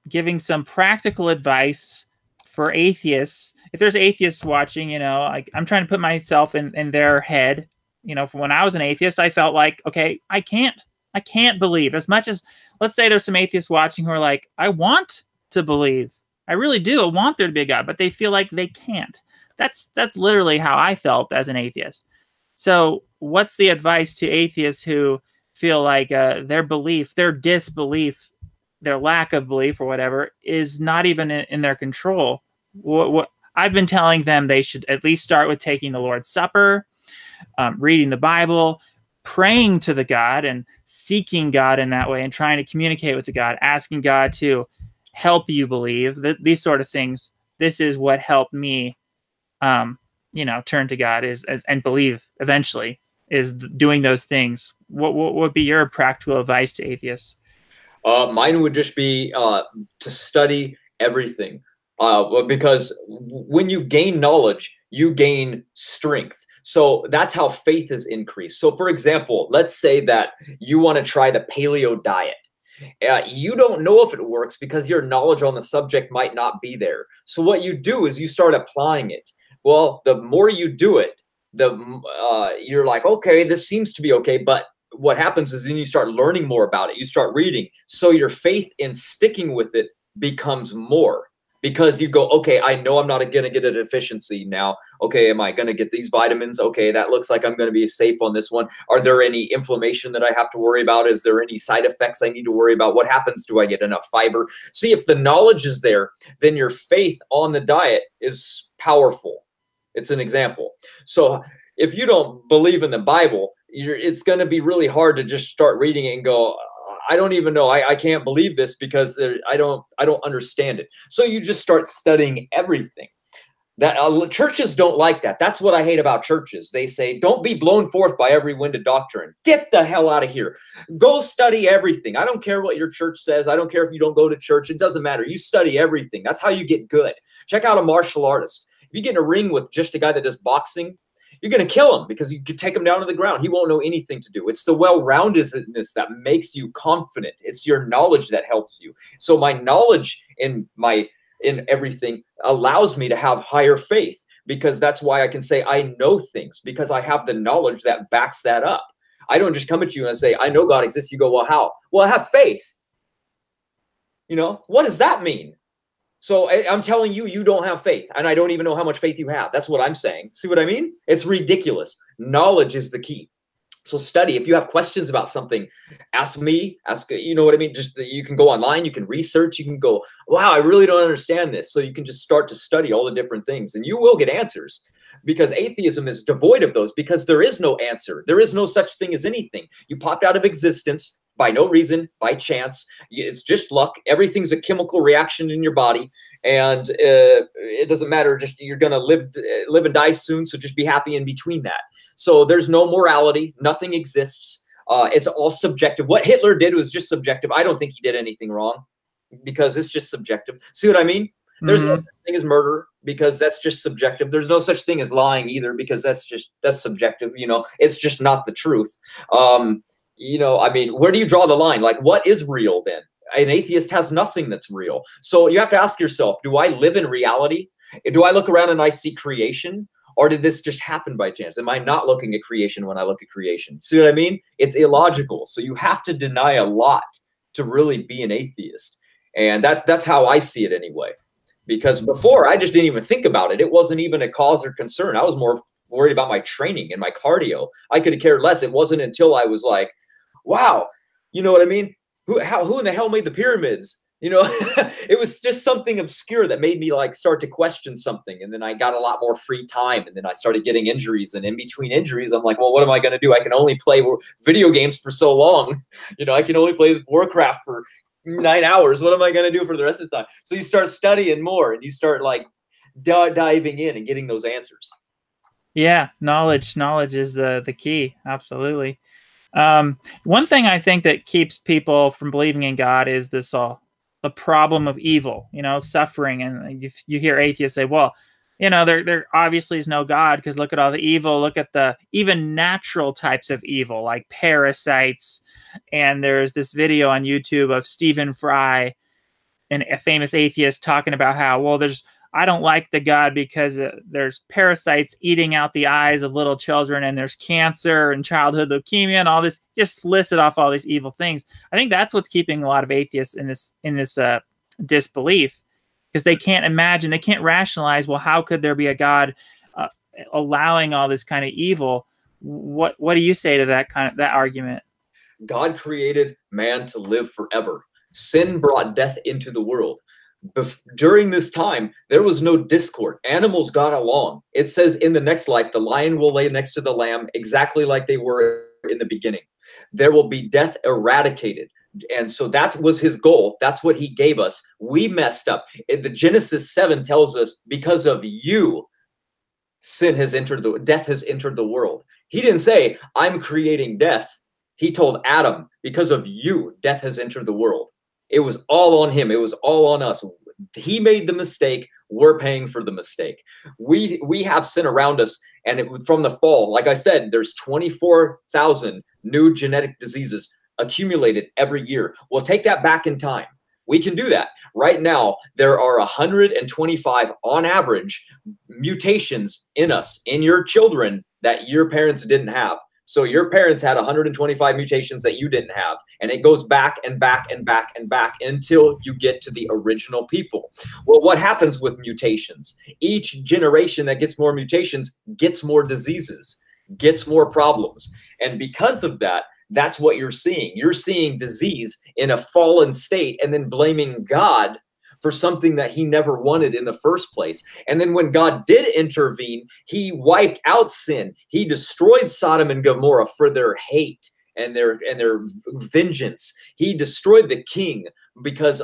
giving some practical advice for atheists. If there's atheists watching, you know, I'm trying to put myself in their head. You know, from when I was an atheist, I felt like, okay, I can't believe as much as, let's say there's some atheists watching who are like, I want to believe. I really do. I want there to be a God, but they feel like they can't. That's literally how I felt as an atheist. So what's the advice to atheists who feel like their belief, their disbelief, their lack of belief or whatever is not even in their control? What I've been telling them, they should at least start with taking the Lord's Supper, reading the Bible, praying to the God and seeking God in that way and trying to communicate with the God, asking God to help you believe. These sort of things. This is what helped me turn to God and believe eventually, is doing those things. What would be your practical advice to atheists? Mine would just be to study everything, because when you gain knowledge, you gain strength. So that's how faith is increased. So for example, let's say that you want to try the paleo diet. You don't know if it works because your knowledge on the subject might not be there. So what you do is you start applying it. Well, the more you do it, you're like, okay, this seems to be okay. But what happens is then you start learning more about it. You start reading. So your faith in sticking with it becomes more, because you go, okay, I know I'm not going to get a deficiency now. Okay, am I going to get these vitamins? Okay, that looks like I'm going to be safe on this one. Are there any inflammation that I have to worry about? Is there any side effects I need to worry about? What happens? Do I get enough fiber? See, if the knowledge is there, then your faith on the diet is powerful. It's an example. So if you don't believe in the Bible, it's going to be really hard to just start reading it and go, I don't even know. I can't believe this because I don't understand it. So you just start studying everything. That churches don't like that. That's what I hate about churches. They say, don't be blown forth by every wind of doctrine. Get the hell out of here. Go study everything. I don't care what your church says. I don't care if you don't go to church. It doesn't matter. You study everything. That's how you get good. Check out a martial artist. If you get in a ring with just a guy that does boxing, you're going to kill him because you could take him down to the ground. He won't know anything to do. It's the well-roundedness that makes you confident. It's your knowledge that helps you. So my knowledge in everything allows me to have higher faith, because that's why I can say I know things, because I have the knowledge that backs that up. I don't just come at you and say, I know God exists. You go, well, how? Well, I have faith. You know, what does that mean? So I'm telling you, you don't have faith, and I don't even know how much faith you have. That's what I'm saying. See what I mean? It's ridiculous. Knowledge is the key. So study. If you have questions about something, ask me, you know what I mean? Just, you can go online, you can research, you can go, wow, I really don't understand this. So you can just start to study all the different things, and you will get answers, because atheism is devoid of those, because there is no answer. There is no such thing as anything. You popped out of existence by no reason, by chance. It's just luck. Everything's a chemical reaction in your body, and it doesn't matter. Just, you're gonna live and die soon, so just be happy in between that. So there's no morality. Nothing exists. It's all subjective. What Hitler did was just subjective. I don't think he did anything wrong, because it's just subjective. See what I mean? There's no such thing as murder, because that's just subjective. There's no such thing as lying either, because that's subjective. You know, it's just not the truth. You know, I mean, where do you draw the line? Like, what is real then? An atheist has nothing that's real. So you have to ask yourself, do I live in reality? Do I look around and I see creation? Or did this just happen by chance? Am I not looking at creation when I look at creation? See what I mean? It's illogical. So you have to deny a lot to really be an atheist. And that's how I see it anyway. Because before, I just didn't even think about it. It wasn't even a cause or concern. I was more worried about my training and my cardio. I could have cared less. It wasn't until I was like, wow, you know what I mean? Who in the hell made the pyramids? You know, it was just something obscure that made me like start to question something. And then I got a lot more free time, and then I started getting injuries. And in between injuries, I'm like, well, what am I going to do? I can only play video games for so long. You know, I can only play Warcraft for 9 hours. What am I going to do for the rest of the time? So you start studying more, and you start like diving in and getting those answers. Yeah, knowledge is the key. Absolutely. One thing I think that keeps people from believing in God is this the problem of evil, you know, suffering. And you hear atheists say, well, you know, there obviously is no God, because look at all the evil, look at the even natural types of evil, like parasites. And there's this video on YouTube of Stephen Fry, a famous atheist, talking about how, well, I don't like the God because there's parasites eating out the eyes of little children, and there's cancer and childhood leukemia and all this. Just listed off all these evil things. I think that's what's keeping a lot of atheists in this disbelief, because they can't imagine, they can't rationalize. Well, how could there be a God allowing all this kind of evil? What do you say to that argument? God created man to live forever. Sin brought death into the world. During this time, there was no discord. Animals got along. It says in the next life, the lion will lay next to the lamb, exactly like they were in the beginning. There will be death eradicated. And so that was his goal. That's what he gave us. We messed up. The Genesis 7 tells us, because of you, death has entered the world. He didn't say, I'm creating death. He told Adam, because of you, death has entered the world. It was all on him. It was all on us. He made the mistake. We're paying for the mistake. We have sin around us. And from the fall, like I said, there's 24,000 new genetic diseases accumulated every year. We'll take that back in time. We can do that. Right now, there are 125 on average mutations in us, in your children, that your parents didn't have. So your parents had 125 mutations that you didn't have. And it goes back and back and back and back until you get to the original people. Well, what happens with mutations? Each generation that gets more mutations gets more diseases, gets more problems. And because of that, that's what you're seeing. You're seeing disease in a fallen state, and then blaming God for something that he never wanted in the first place. And then when God did intervene, he wiped out sin. He destroyed Sodom and Gomorrah for their hate and their vengeance. He destroyed the king because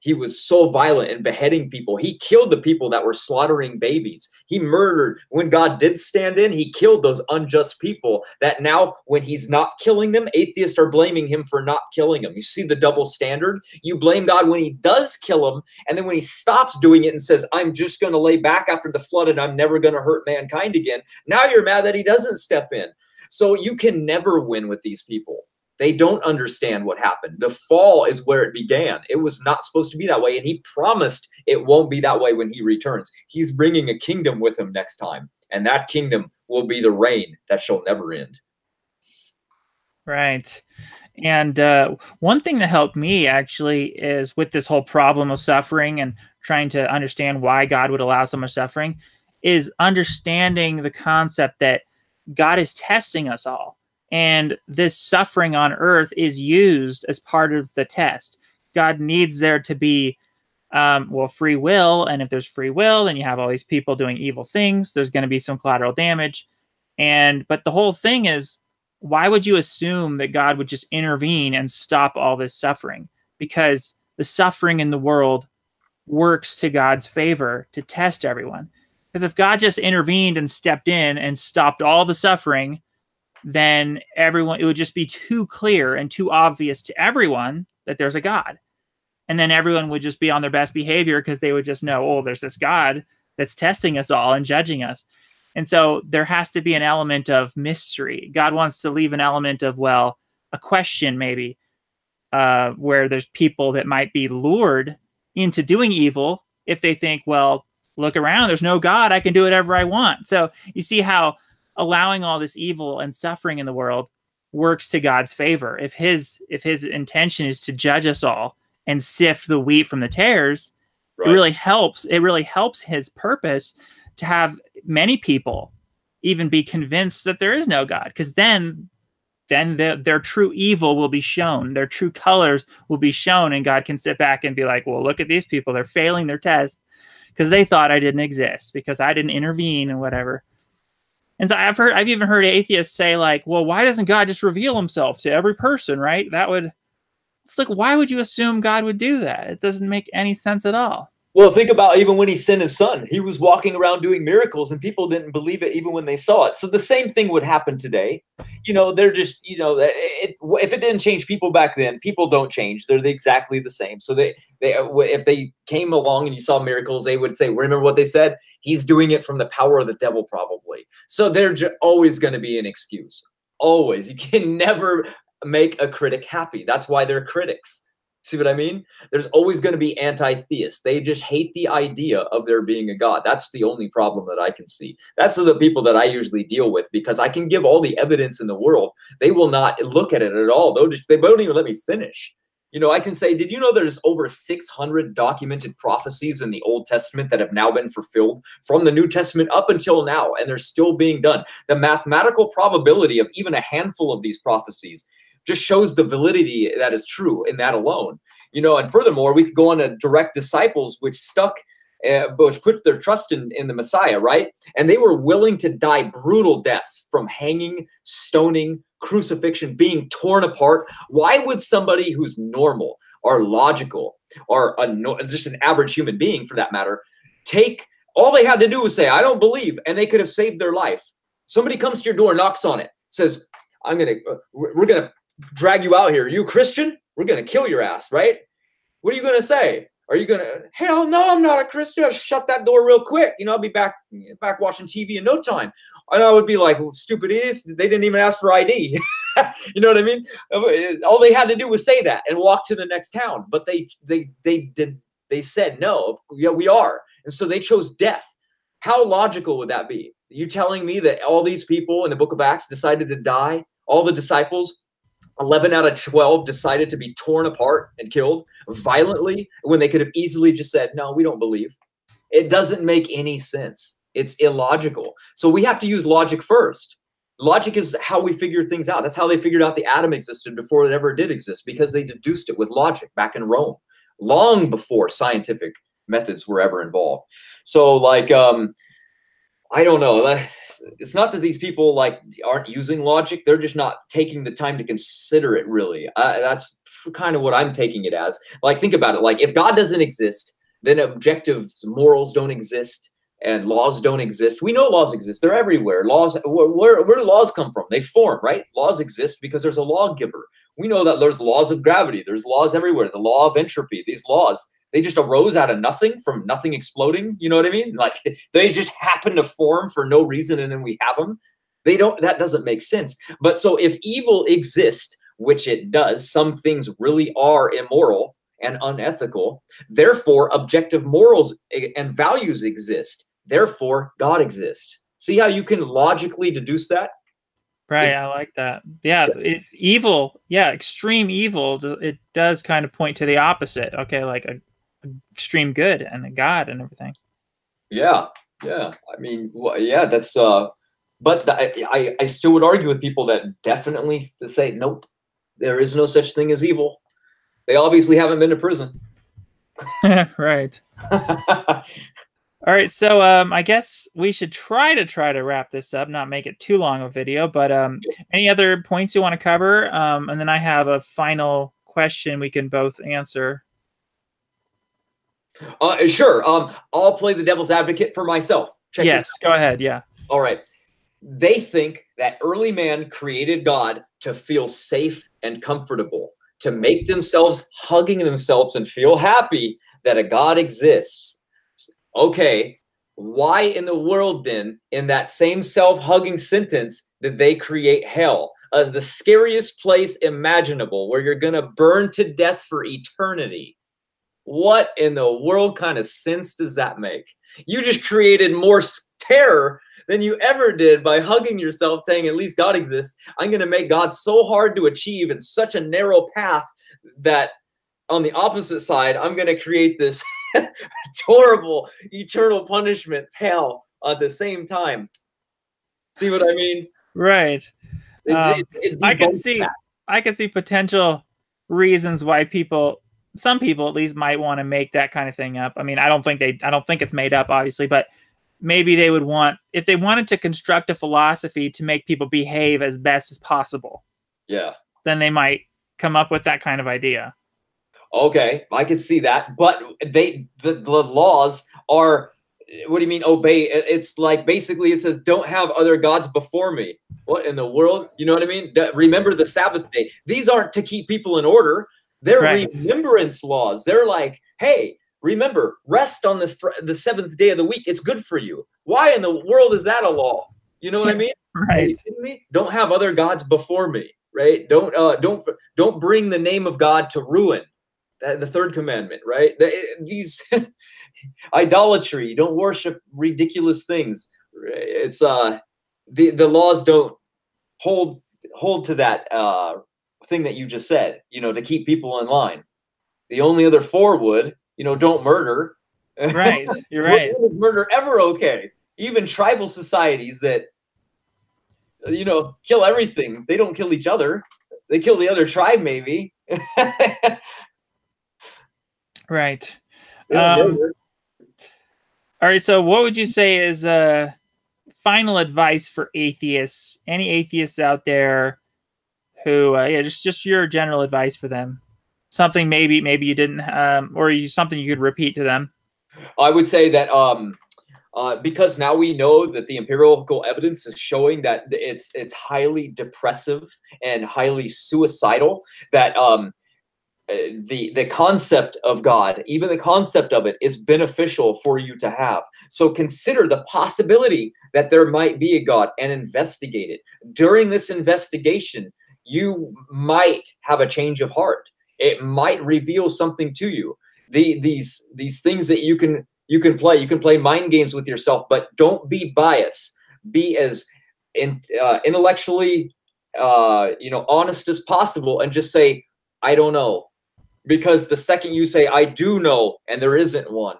he was so violent and beheading people. He killed the people that were slaughtering babies. He murdered. When God did stand in, he killed those unjust people that now, when he's not killing them, atheists are blaming him for not killing them. You see the double standard? You blame God when he does kill them, and then when he stops doing it and says, I'm just going to lay back after the flood and I'm never going to hurt mankind again, now you're mad that he doesn't step in. So you can never win with these people. They don't understand what happened. The fall is where it began. It was not supposed to be that way, and he promised it won't be that way when he returns. He's bringing a kingdom with him next time, and that kingdom will be the reign that shall never end. Right. And one thing that helped me actually is with this whole problem of suffering and trying to understand why God would allow so much suffering is understanding the concept that God is testing us all. And this suffering on earth is used as part of the test. God needs there to be, free will. And if there's free will, then you have all these people doing evil things. There's going to be some collateral damage. But the whole thing is, why would you assume that God would just intervene and stop all this suffering? Because the suffering in the world works to God's favor to test everyone. Because if God just intervened and stepped in and stopped all the suffering, then it would just be too clear and too obvious to everyone that there's a God. And then everyone would just be on their best behavior because they would just know, oh, there's this God that's testing us all and judging us. And so there has to be an element of mystery. God wants to leave an element of, a question maybe, where there's people that might be lured into doing evil if they think, look around, there's no God, I can do whatever I want. So you see how allowing all this evil and suffering in the world works to God's favor. If his intention is to judge us all and sift the wheat from the tares, right, it really helps his purpose to have many people even be convinced that there is no God, because then their true evil will be shown, their true colors will be shown, and God can sit back and be like, well, look at these people, they're failing their test because they thought I didn't exist, because I didn't intervene and whatever. And so I've even heard atheists say, like, well, why doesn't God just reveal himself to every person, right? It's like, why would you assume God would do that? It doesn't make any sense at all. Well, think about even when he sent his son. He was walking around doing miracles and people didn't believe it even when they saw it. So the same thing would happen today. They're just, if it didn't change people back then, people don't change. They're exactly the same. So if they came along and you saw miracles, they would say, remember what they said? He's doing it from the power of the devil, probably. So there's always going to be an excuse. Always. You can never make a critic happy. That's why they're critics. See what I mean? There's always going to be anti-theists. They just hate the idea of there being a God. That's the only problem that I can see. That's the people that I usually deal with, because I can give all the evidence in the world. They will not look at it at all. They won't even let me finish. I can say, did you know there's over 600 documented prophecies in the Old Testament that have now been fulfilled from the New Testament up until now, and they're still being done? The mathematical probability of even a handful of these prophecies just shows the validity that is true in that alone. And furthermore, we could go on to direct disciples, which put their trust in the Messiah, right? And they were willing to die brutal deaths, from hanging, stoning, crucifixion, being torn apart. Why would somebody who's normal or logical or just an average human being, for that matter, all they had to do was say, I don't believe, and they could have saved their life? Somebody comes to your door, knocks on it, says, we're going to drag you out here. Are you a Christian? We're going to kill your ass, right? What are you going to say? Are you going to, hell no, I'm not a Christian. I'll shut that door real quick. I'll be back watching TV in no time. And I would be like, well, stupid idiots. They didn't even ask for ID. You know what I mean? All they had to do was say that and walk to the next town. But they said, no, yeah, we are. And so they chose death. How logical would that be? You telling me that all these people in the book of Acts decided to die? All the disciples, 11 out of 12 decided to be torn apart and killed violently, when they could have easily just said, no, we don't believe. It doesn't make any sense. It's illogical. So we have to use logic first. Logic is how we figure things out. That's how they figured out the atom existed before it ever did exist, because they deduced it with logic back in Rome. long before scientific methods were ever involved. So like, I don't know. It's not that these people like aren't using logic; they're just not taking the time to consider it. Really, that's kind of what I'm taking it as. Like, think about it. Like, if God doesn't exist, then objective morals don't exist and laws don't exist. We know laws exist; they're everywhere. Laws, where do laws come from? They form, right? Laws exist because there's a lawgiver. We know that there's laws of gravity. There's laws everywhere. The law of entropy. These laws, they just arose out of nothing, from nothing exploding. You know what I mean? Like, they just happen to form for no reason, and then we have them. They don't. That doesn't make sense. But so if evil exists, which it does, some things really are immoral and unethical. Therefore, objective morals and values exist. Therefore, God exists. See how you can logically deduce that? Right, I like that. Yeah, if evil, yeah, extreme evil, it does kind of point to the opposite. Okay, like a extreme good and a God and everything. Yeah, yeah. I mean, well, yeah, that's. But I still would argue with people that definitely say, nope, there is no such thing as evil. They obviously haven't been to prison. Right. All right, so I guess we should try to wrap this up, not make it too long a video. But any other points you want to cover? And then I have a final question we can both answer. Sure. I'll play the devil's advocate for myself. Yes, go ahead. Yeah. All right. They think that early man created God to feel safe and comfortable, to make themselves hugging themselves and feel happy that a God exists. Okay, why in the world then, in that same self-hugging sentence, did they create hell? The scariest place imaginable, where you're going to burn to death for eternity. What in the world kind of sense does that make? You just created more terror than you ever did by hugging yourself, saying, at least God exists. I'm going to make God so hard to achieve in such a narrow path that on the opposite side, I'm going to create this horrible eternal punishment hell at the same time. See what I mean? Right. I can see potential reasons why some people at least might want to make that kind of thing up. I mean, I don't think it's made up, obviously, but maybe they would want, if they wanted to construct a philosophy to make people behave as best as possible. Yeah. Then they might come up with that kind of idea. Okay, I can see that, but the laws are, what do you mean obey? It's like, basically it says, don't have other gods before me. What in the world? You know what I mean? Remember the Sabbath day. These aren't to keep people in order. They're remembrance laws. They're like, hey, remember, rest on the seventh day of the week. It's good for you. Why in the world is that a law? You know what I mean? Right. Are you kidding me? Don't have other gods before me. Right? Don't bring the name of God to ruin. The third commandment, right? These idolatry, don't worship ridiculous things. It's the laws don't hold to that thing that you just said, you know, to keep people in line. The only other four would, you know, don't murder. Right, you're right. When is murder ever okay? Even tribal societies that, you know, kill everything, they don't kill each other. They kill the other tribe, maybe. Right. All right. So what would you say is final advice for atheists? Any atheists out there who, just your general advice for them? Something maybe you didn't, or something you could repeat to them. I would say that because now we know that the empirical evidence is showing that it's highly depressive and highly suicidal, that the concept of God, even the concept of it, is beneficial for you to have. So consider the possibility that there might be a God and investigate it. During this investigation, you might have a change of heart. It might reveal something to you. These things that you can play. You can play mind games with yourself, but don't be biased. Be as intellectually honest as possible, and just say, I don't know. Because the second you say, I do know, and there isn't one,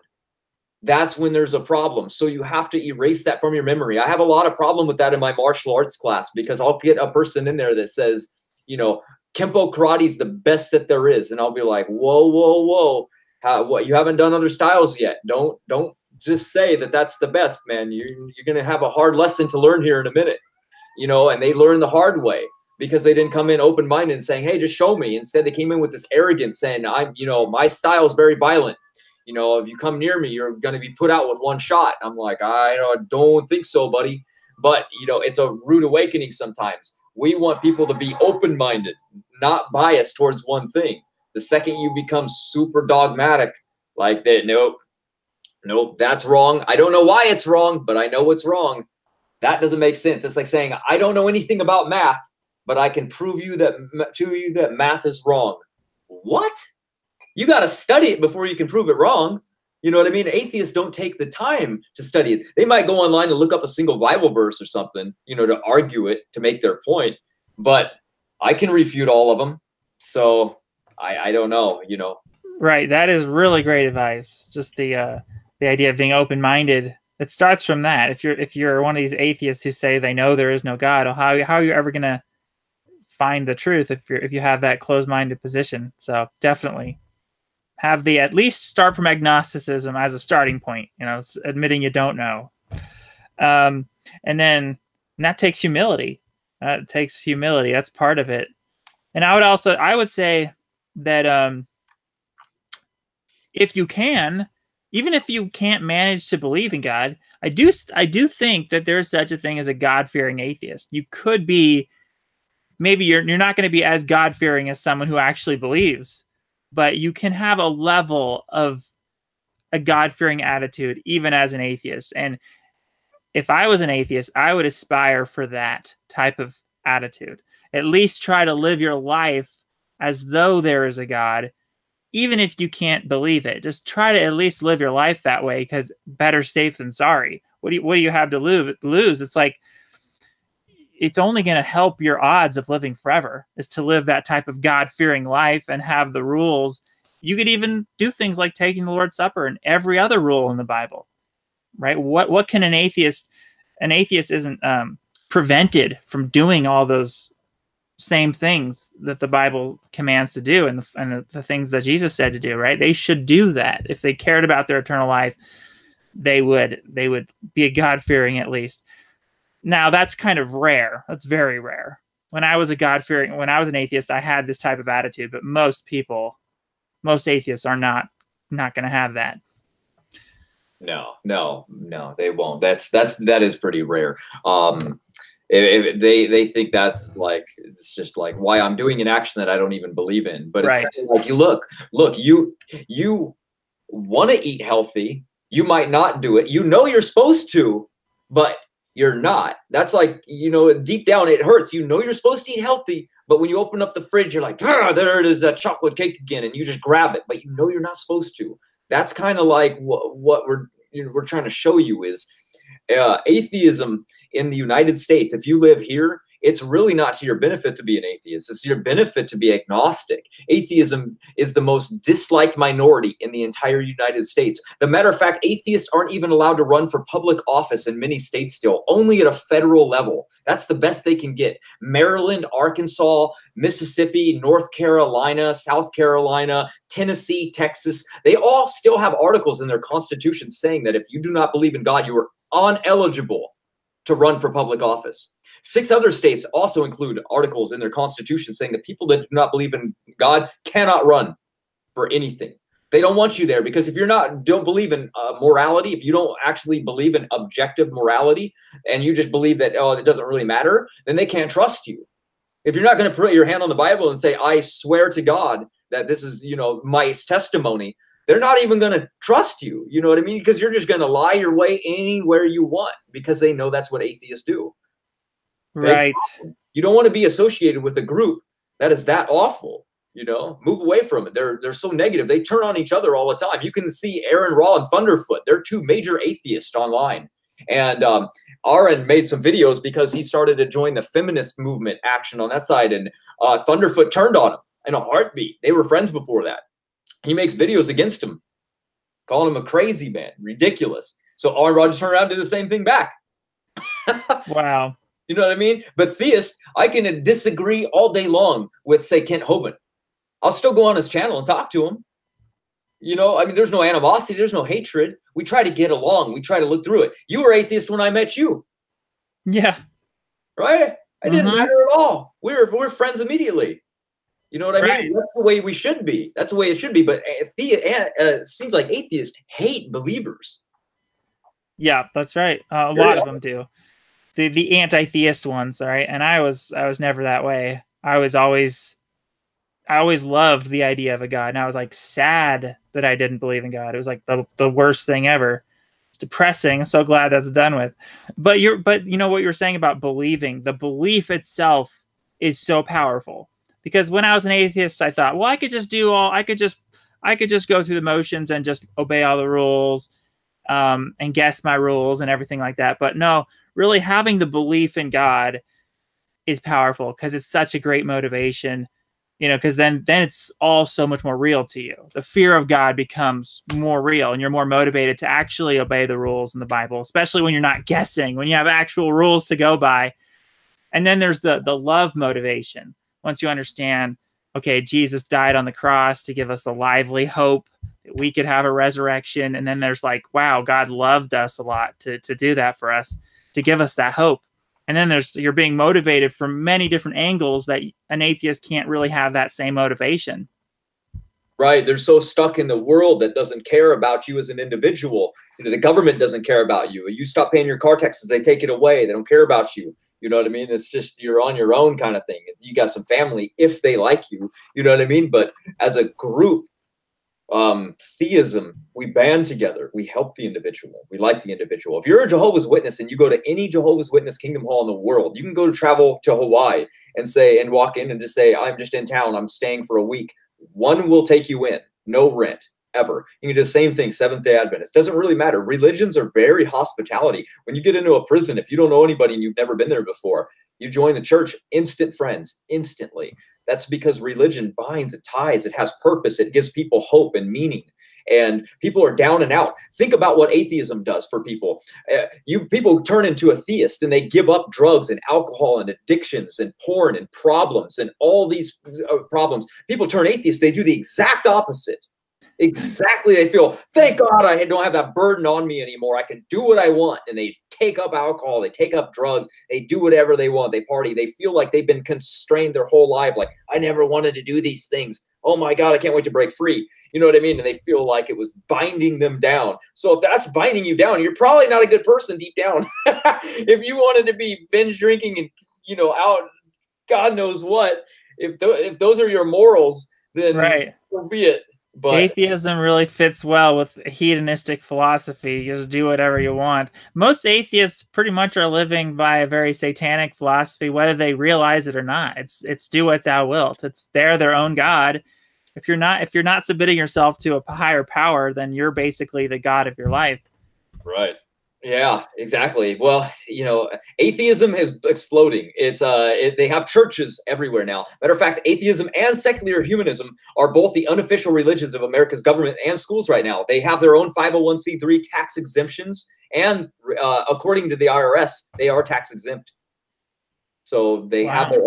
that's when there's a problem. So you have to erase that from your memory. I have a lot of problem with that in my martial arts class, because I'll get a person in there that says, you know, Kempo karate is the best that there is. And I'll be like, whoa, whoa, whoa. What, you haven't done other styles yet. Don't just say that that's the best, man. You're gonna have a hard lesson to learn here in a minute, you know. And they learned the hard way because they didn't come in open-minded and saying, hey, just show me. Instead, they came in with this arrogance saying, my style is very violent. You know, if you come near me, you're going to be put out with one shot. I'm like, I don't think so, buddy. But, you know, it's a rude awakening sometimes. We want people to be open-minded, not biased towards one thing. The second you become super dogmatic like that, nope, that's wrong. I don't know why it's wrong, but I know it's wrong. That doesn't make sense. It's like saying, I don't know anything about math, but I can prove to you that math is wrong. What? You got to study it before you can prove it wrong. You know what I mean? Atheists don't take the time to study it. They might go online and look up a single Bible verse or something, you know, to argue it, to make their point. But I can refute all of them. So I don't know, you know. Right. That is really great advice. Just the idea of being open-minded. It starts from that. If you're one of these atheists who say they know there is no God, how are you ever going to find the truth if you have that closed-minded position? So definitely have at least start from agnosticism as a starting point, you know, admitting you don't know. And that takes humility. That's part of it. And I would say that if you can, even if you can't manage to believe in God, I do think that there's such a thing as a God-fearing atheist. You could be, maybe you're not going to be as God-fearing as someone who actually believes, but you can have a level of a God-fearing attitude even as an atheist. And if I was an atheist, I would aspire for that type of attitude. At least try to live your life as though there is a God, even if you can't believe it. Just try to at least live your life that way, because better safe than sorry. What do you have to lose? It's like, it's only going to help your odds of living forever is to live that type of God-fearing life and have the rules. You could even do things like taking the Lord's Supper and every other rule in the Bible, right? What can an atheist isn't prevented from doing all those same things that the Bible commands to do and the things that Jesus said to do, right? They should do that. If they cared about their eternal life, they would be a God-fearing at least. Now, that's kind of rare. That's very rare. When I was an atheist, I had this type of attitude, but most atheists are not going to have that. No, they won't. That is pretty rare. If they think that's like, it's just like why I'm doing an action that I don't even believe in. But it's right. kind of like, you want to eat healthy. You might not do it. You know you're supposed to, but you're not. That's like, you know, deep down it hurts. You know you're supposed to eat healthy, but when you open up the fridge, you're like, there it is, that chocolate cake again, and you just grab it, but you know you're not supposed to. That's kind of like what we're trying to show you is atheism in the United States. If you live here, it's really not to your benefit to be an atheist. It's to your benefit to be agnostic. Atheism is the most disliked minority in the entire United States. The matter of fact, atheists aren't even allowed to run for public office in many states still, only at a federal level. That's the best they can get. Maryland, Arkansas, Mississippi, North Carolina, South Carolina, Tennessee, Texas, they all still have articles in their constitution saying that if you do not believe in God, you are ineligible to run for public office. 6 other states also include articles in their constitution saying that people that do not believe in God cannot run for anything. They don't want you there because if don't believe in morality, if you don't actually believe in objective morality and you just believe that, it doesn't really matter, then they can't trust you. If you're not going to put your hand on the Bible and say, I swear to God that this is, my testimony, they're not even going to trust you. You know what I mean? Because you're just going to lie your way anywhere you want because they know that's what atheists do. Right. You don't want to be associated with a group that is that awful. Move away from it. They're so negative. They turn on each other all the time. You can see Aaron Raw and Thunderfoot. They're 2 major atheists online. And Aaron made some videos because he started to join the feminist movement action on that side. And Thunderfoot turned on him in a heartbeat. They were friends before that. He makes videos against him, calling him a crazy man, ridiculous. So Aaron Rodgers turned around and did the same thing back. Wow. You know what I mean? But theists, I can disagree all day long with, say, Kent Hovind. I'll still go on his channel and talk to him. You know, I mean, there's no animosity, there's no hatred. We try to get along, we try to look through it. You were atheist when I met you, Yeah. right? It didn't Mm-hmm. matter at all. We're friends immediately. You know what I mean? Right. That's the way we should be. That's the way it should be. But it seems like atheists hate believers. Yeah, that's right. A Very lot of them do. The anti-theist ones, all right? And I was never that way. I always loved the idea of a God, and I was like sad that I didn't believe in God. It was like the worst thing ever. It's depressing. I'm so glad that's done with. But you know what you were saying about believing, the belief itself is so powerful. Because when I was an atheist, I thought, well, I could just go through the motions and just obey all the rules, and guess my rules and everything like that. But no, really having the belief in God is powerful because it's such a great motivation, you know, because then it's all so much more real to you. The fear of God becomes more real and you're more motivated to actually obey the rules in the Bible, especially when you're not guessing, when you have actual rules to go by. And then there's the love motivation. Once you understand, okay, Jesus died on the cross to give us a lively hope that we could have a resurrection. And then there's like, wow, God loved us a lot to do that for us, to give us that hope. And then you're being motivated from many different angles that an atheist can't really have that same motivation. Right. They're so stuck in the world that doesn't care about you as an individual. You know, the government doesn't care about you. You stop paying your car taxes, they take it away. They don't care about you. You know what I mean? It's just you're on your own kind of thing. You got some family if they like you. You know what I mean? But as a group, theism, we band together. We help the individual. We like the individual. If you're a Jehovah's Witness and you go to any Jehovah's Witness Kingdom Hall in the world, you can go to travel to Hawaii and walk in and just say, I'm just in town. I'm staying for a week. One will take you in, no rent ever. You can do the same thing, Seventh-day Adventist. Doesn't really matter. Religions are very hospitality. When you get into a prison, if you don't know anybody and you've never been there before, you join the church, instant friends, instantly. That's because religion binds, it ties, it has purpose, it gives people hope and meaning. And people are down and out. Think about what atheism does for people. People turn into a theist and they give up drugs and alcohol and addictions and porn and problems and all these problems. People turn atheist, they do the exact opposite. Exactly. They feel, thank God I don't have that burden on me anymore. I can do what I want. And they take up alcohol. They take up drugs. They do whatever they want. They party. They feel like they've been constrained their whole life. Like, I never wanted to do these things. Oh my God, I can't wait to break free. You know what I mean? And they feel like it was binding them down. So if that's binding you down, you're probably not a good person deep down. If you wanted to be binge drinking and, out God knows what, if those are your morals, then Right. so be it. But atheism really fits well with hedonistic philosophy. You just do whatever you want. Most atheists pretty much are living by a very satanic philosophy, whether they realize it or not. It's do what thou wilt. It's they're their own God. If you're not submitting yourself to a higher power, then you're basically the God of your life. right. Yeah, exactly. Well, atheism is exploding. They have churches everywhere now. Matter of fact, atheism and secular humanism are both the unofficial religions of America's government and schools right now. They have their own 501c3 tax exemptions, and according to the IRS, they are tax exempt. So they have their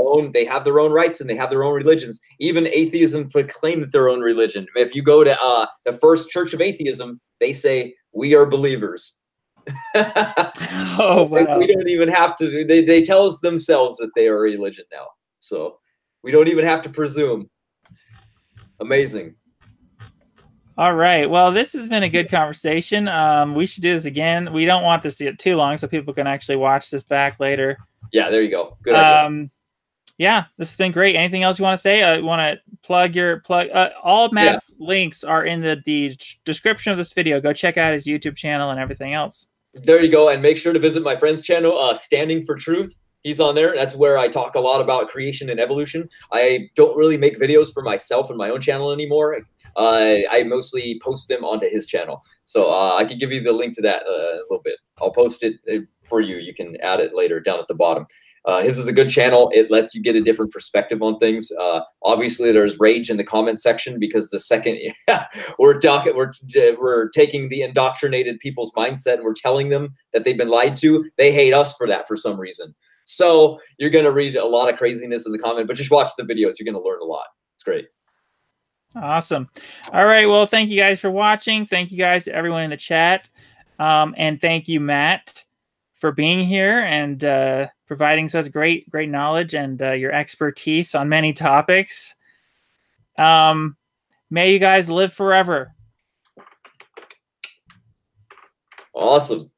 own rights and they have their own religions. Even atheism proclaim that their own religion. If you go to the first church of atheism, they say we are believers. Oh, wow. We don't even have to. They tell us themselves that they are a religion now, so we don't even have to presume. Amazing. All right. Well, this has been a good conversation. We should do this again. We don't want this to get too long, so people can actually watch this back later. Yeah, there you go. Good idea. Yeah, this has been great. Anything else you want to say? Want to plug all Matt's links are in the description of this video. Go check out his YouTube channel and everything else. There you go. And make sure to visit my friend's channel, Standing for Truth. He's on there. That's where I talk a lot about creation and evolution. I don't really make videos for myself and my own channel anymore. I mostly post them onto his channel. So I can give you the link to that a little bit. I'll post it for you. You can add it later down at the bottom. His is a good channel. It lets you get a different perspective on things. Obviously, there's rage in the comment section because the second we're taking the indoctrinated people's mindset and we're telling them that they've been lied to, they hate us for that for some reason. So you're going to read a lot of craziness in the comment, but just watch the videos. You're going to learn a lot. It's great. Awesome. All right. Well, thank you guys for watching. Thank you guys, everyone in the chat. And thank you, Matt, for being here and providing such great knowledge and your expertise on many topics. May you guys live forever. Awesome.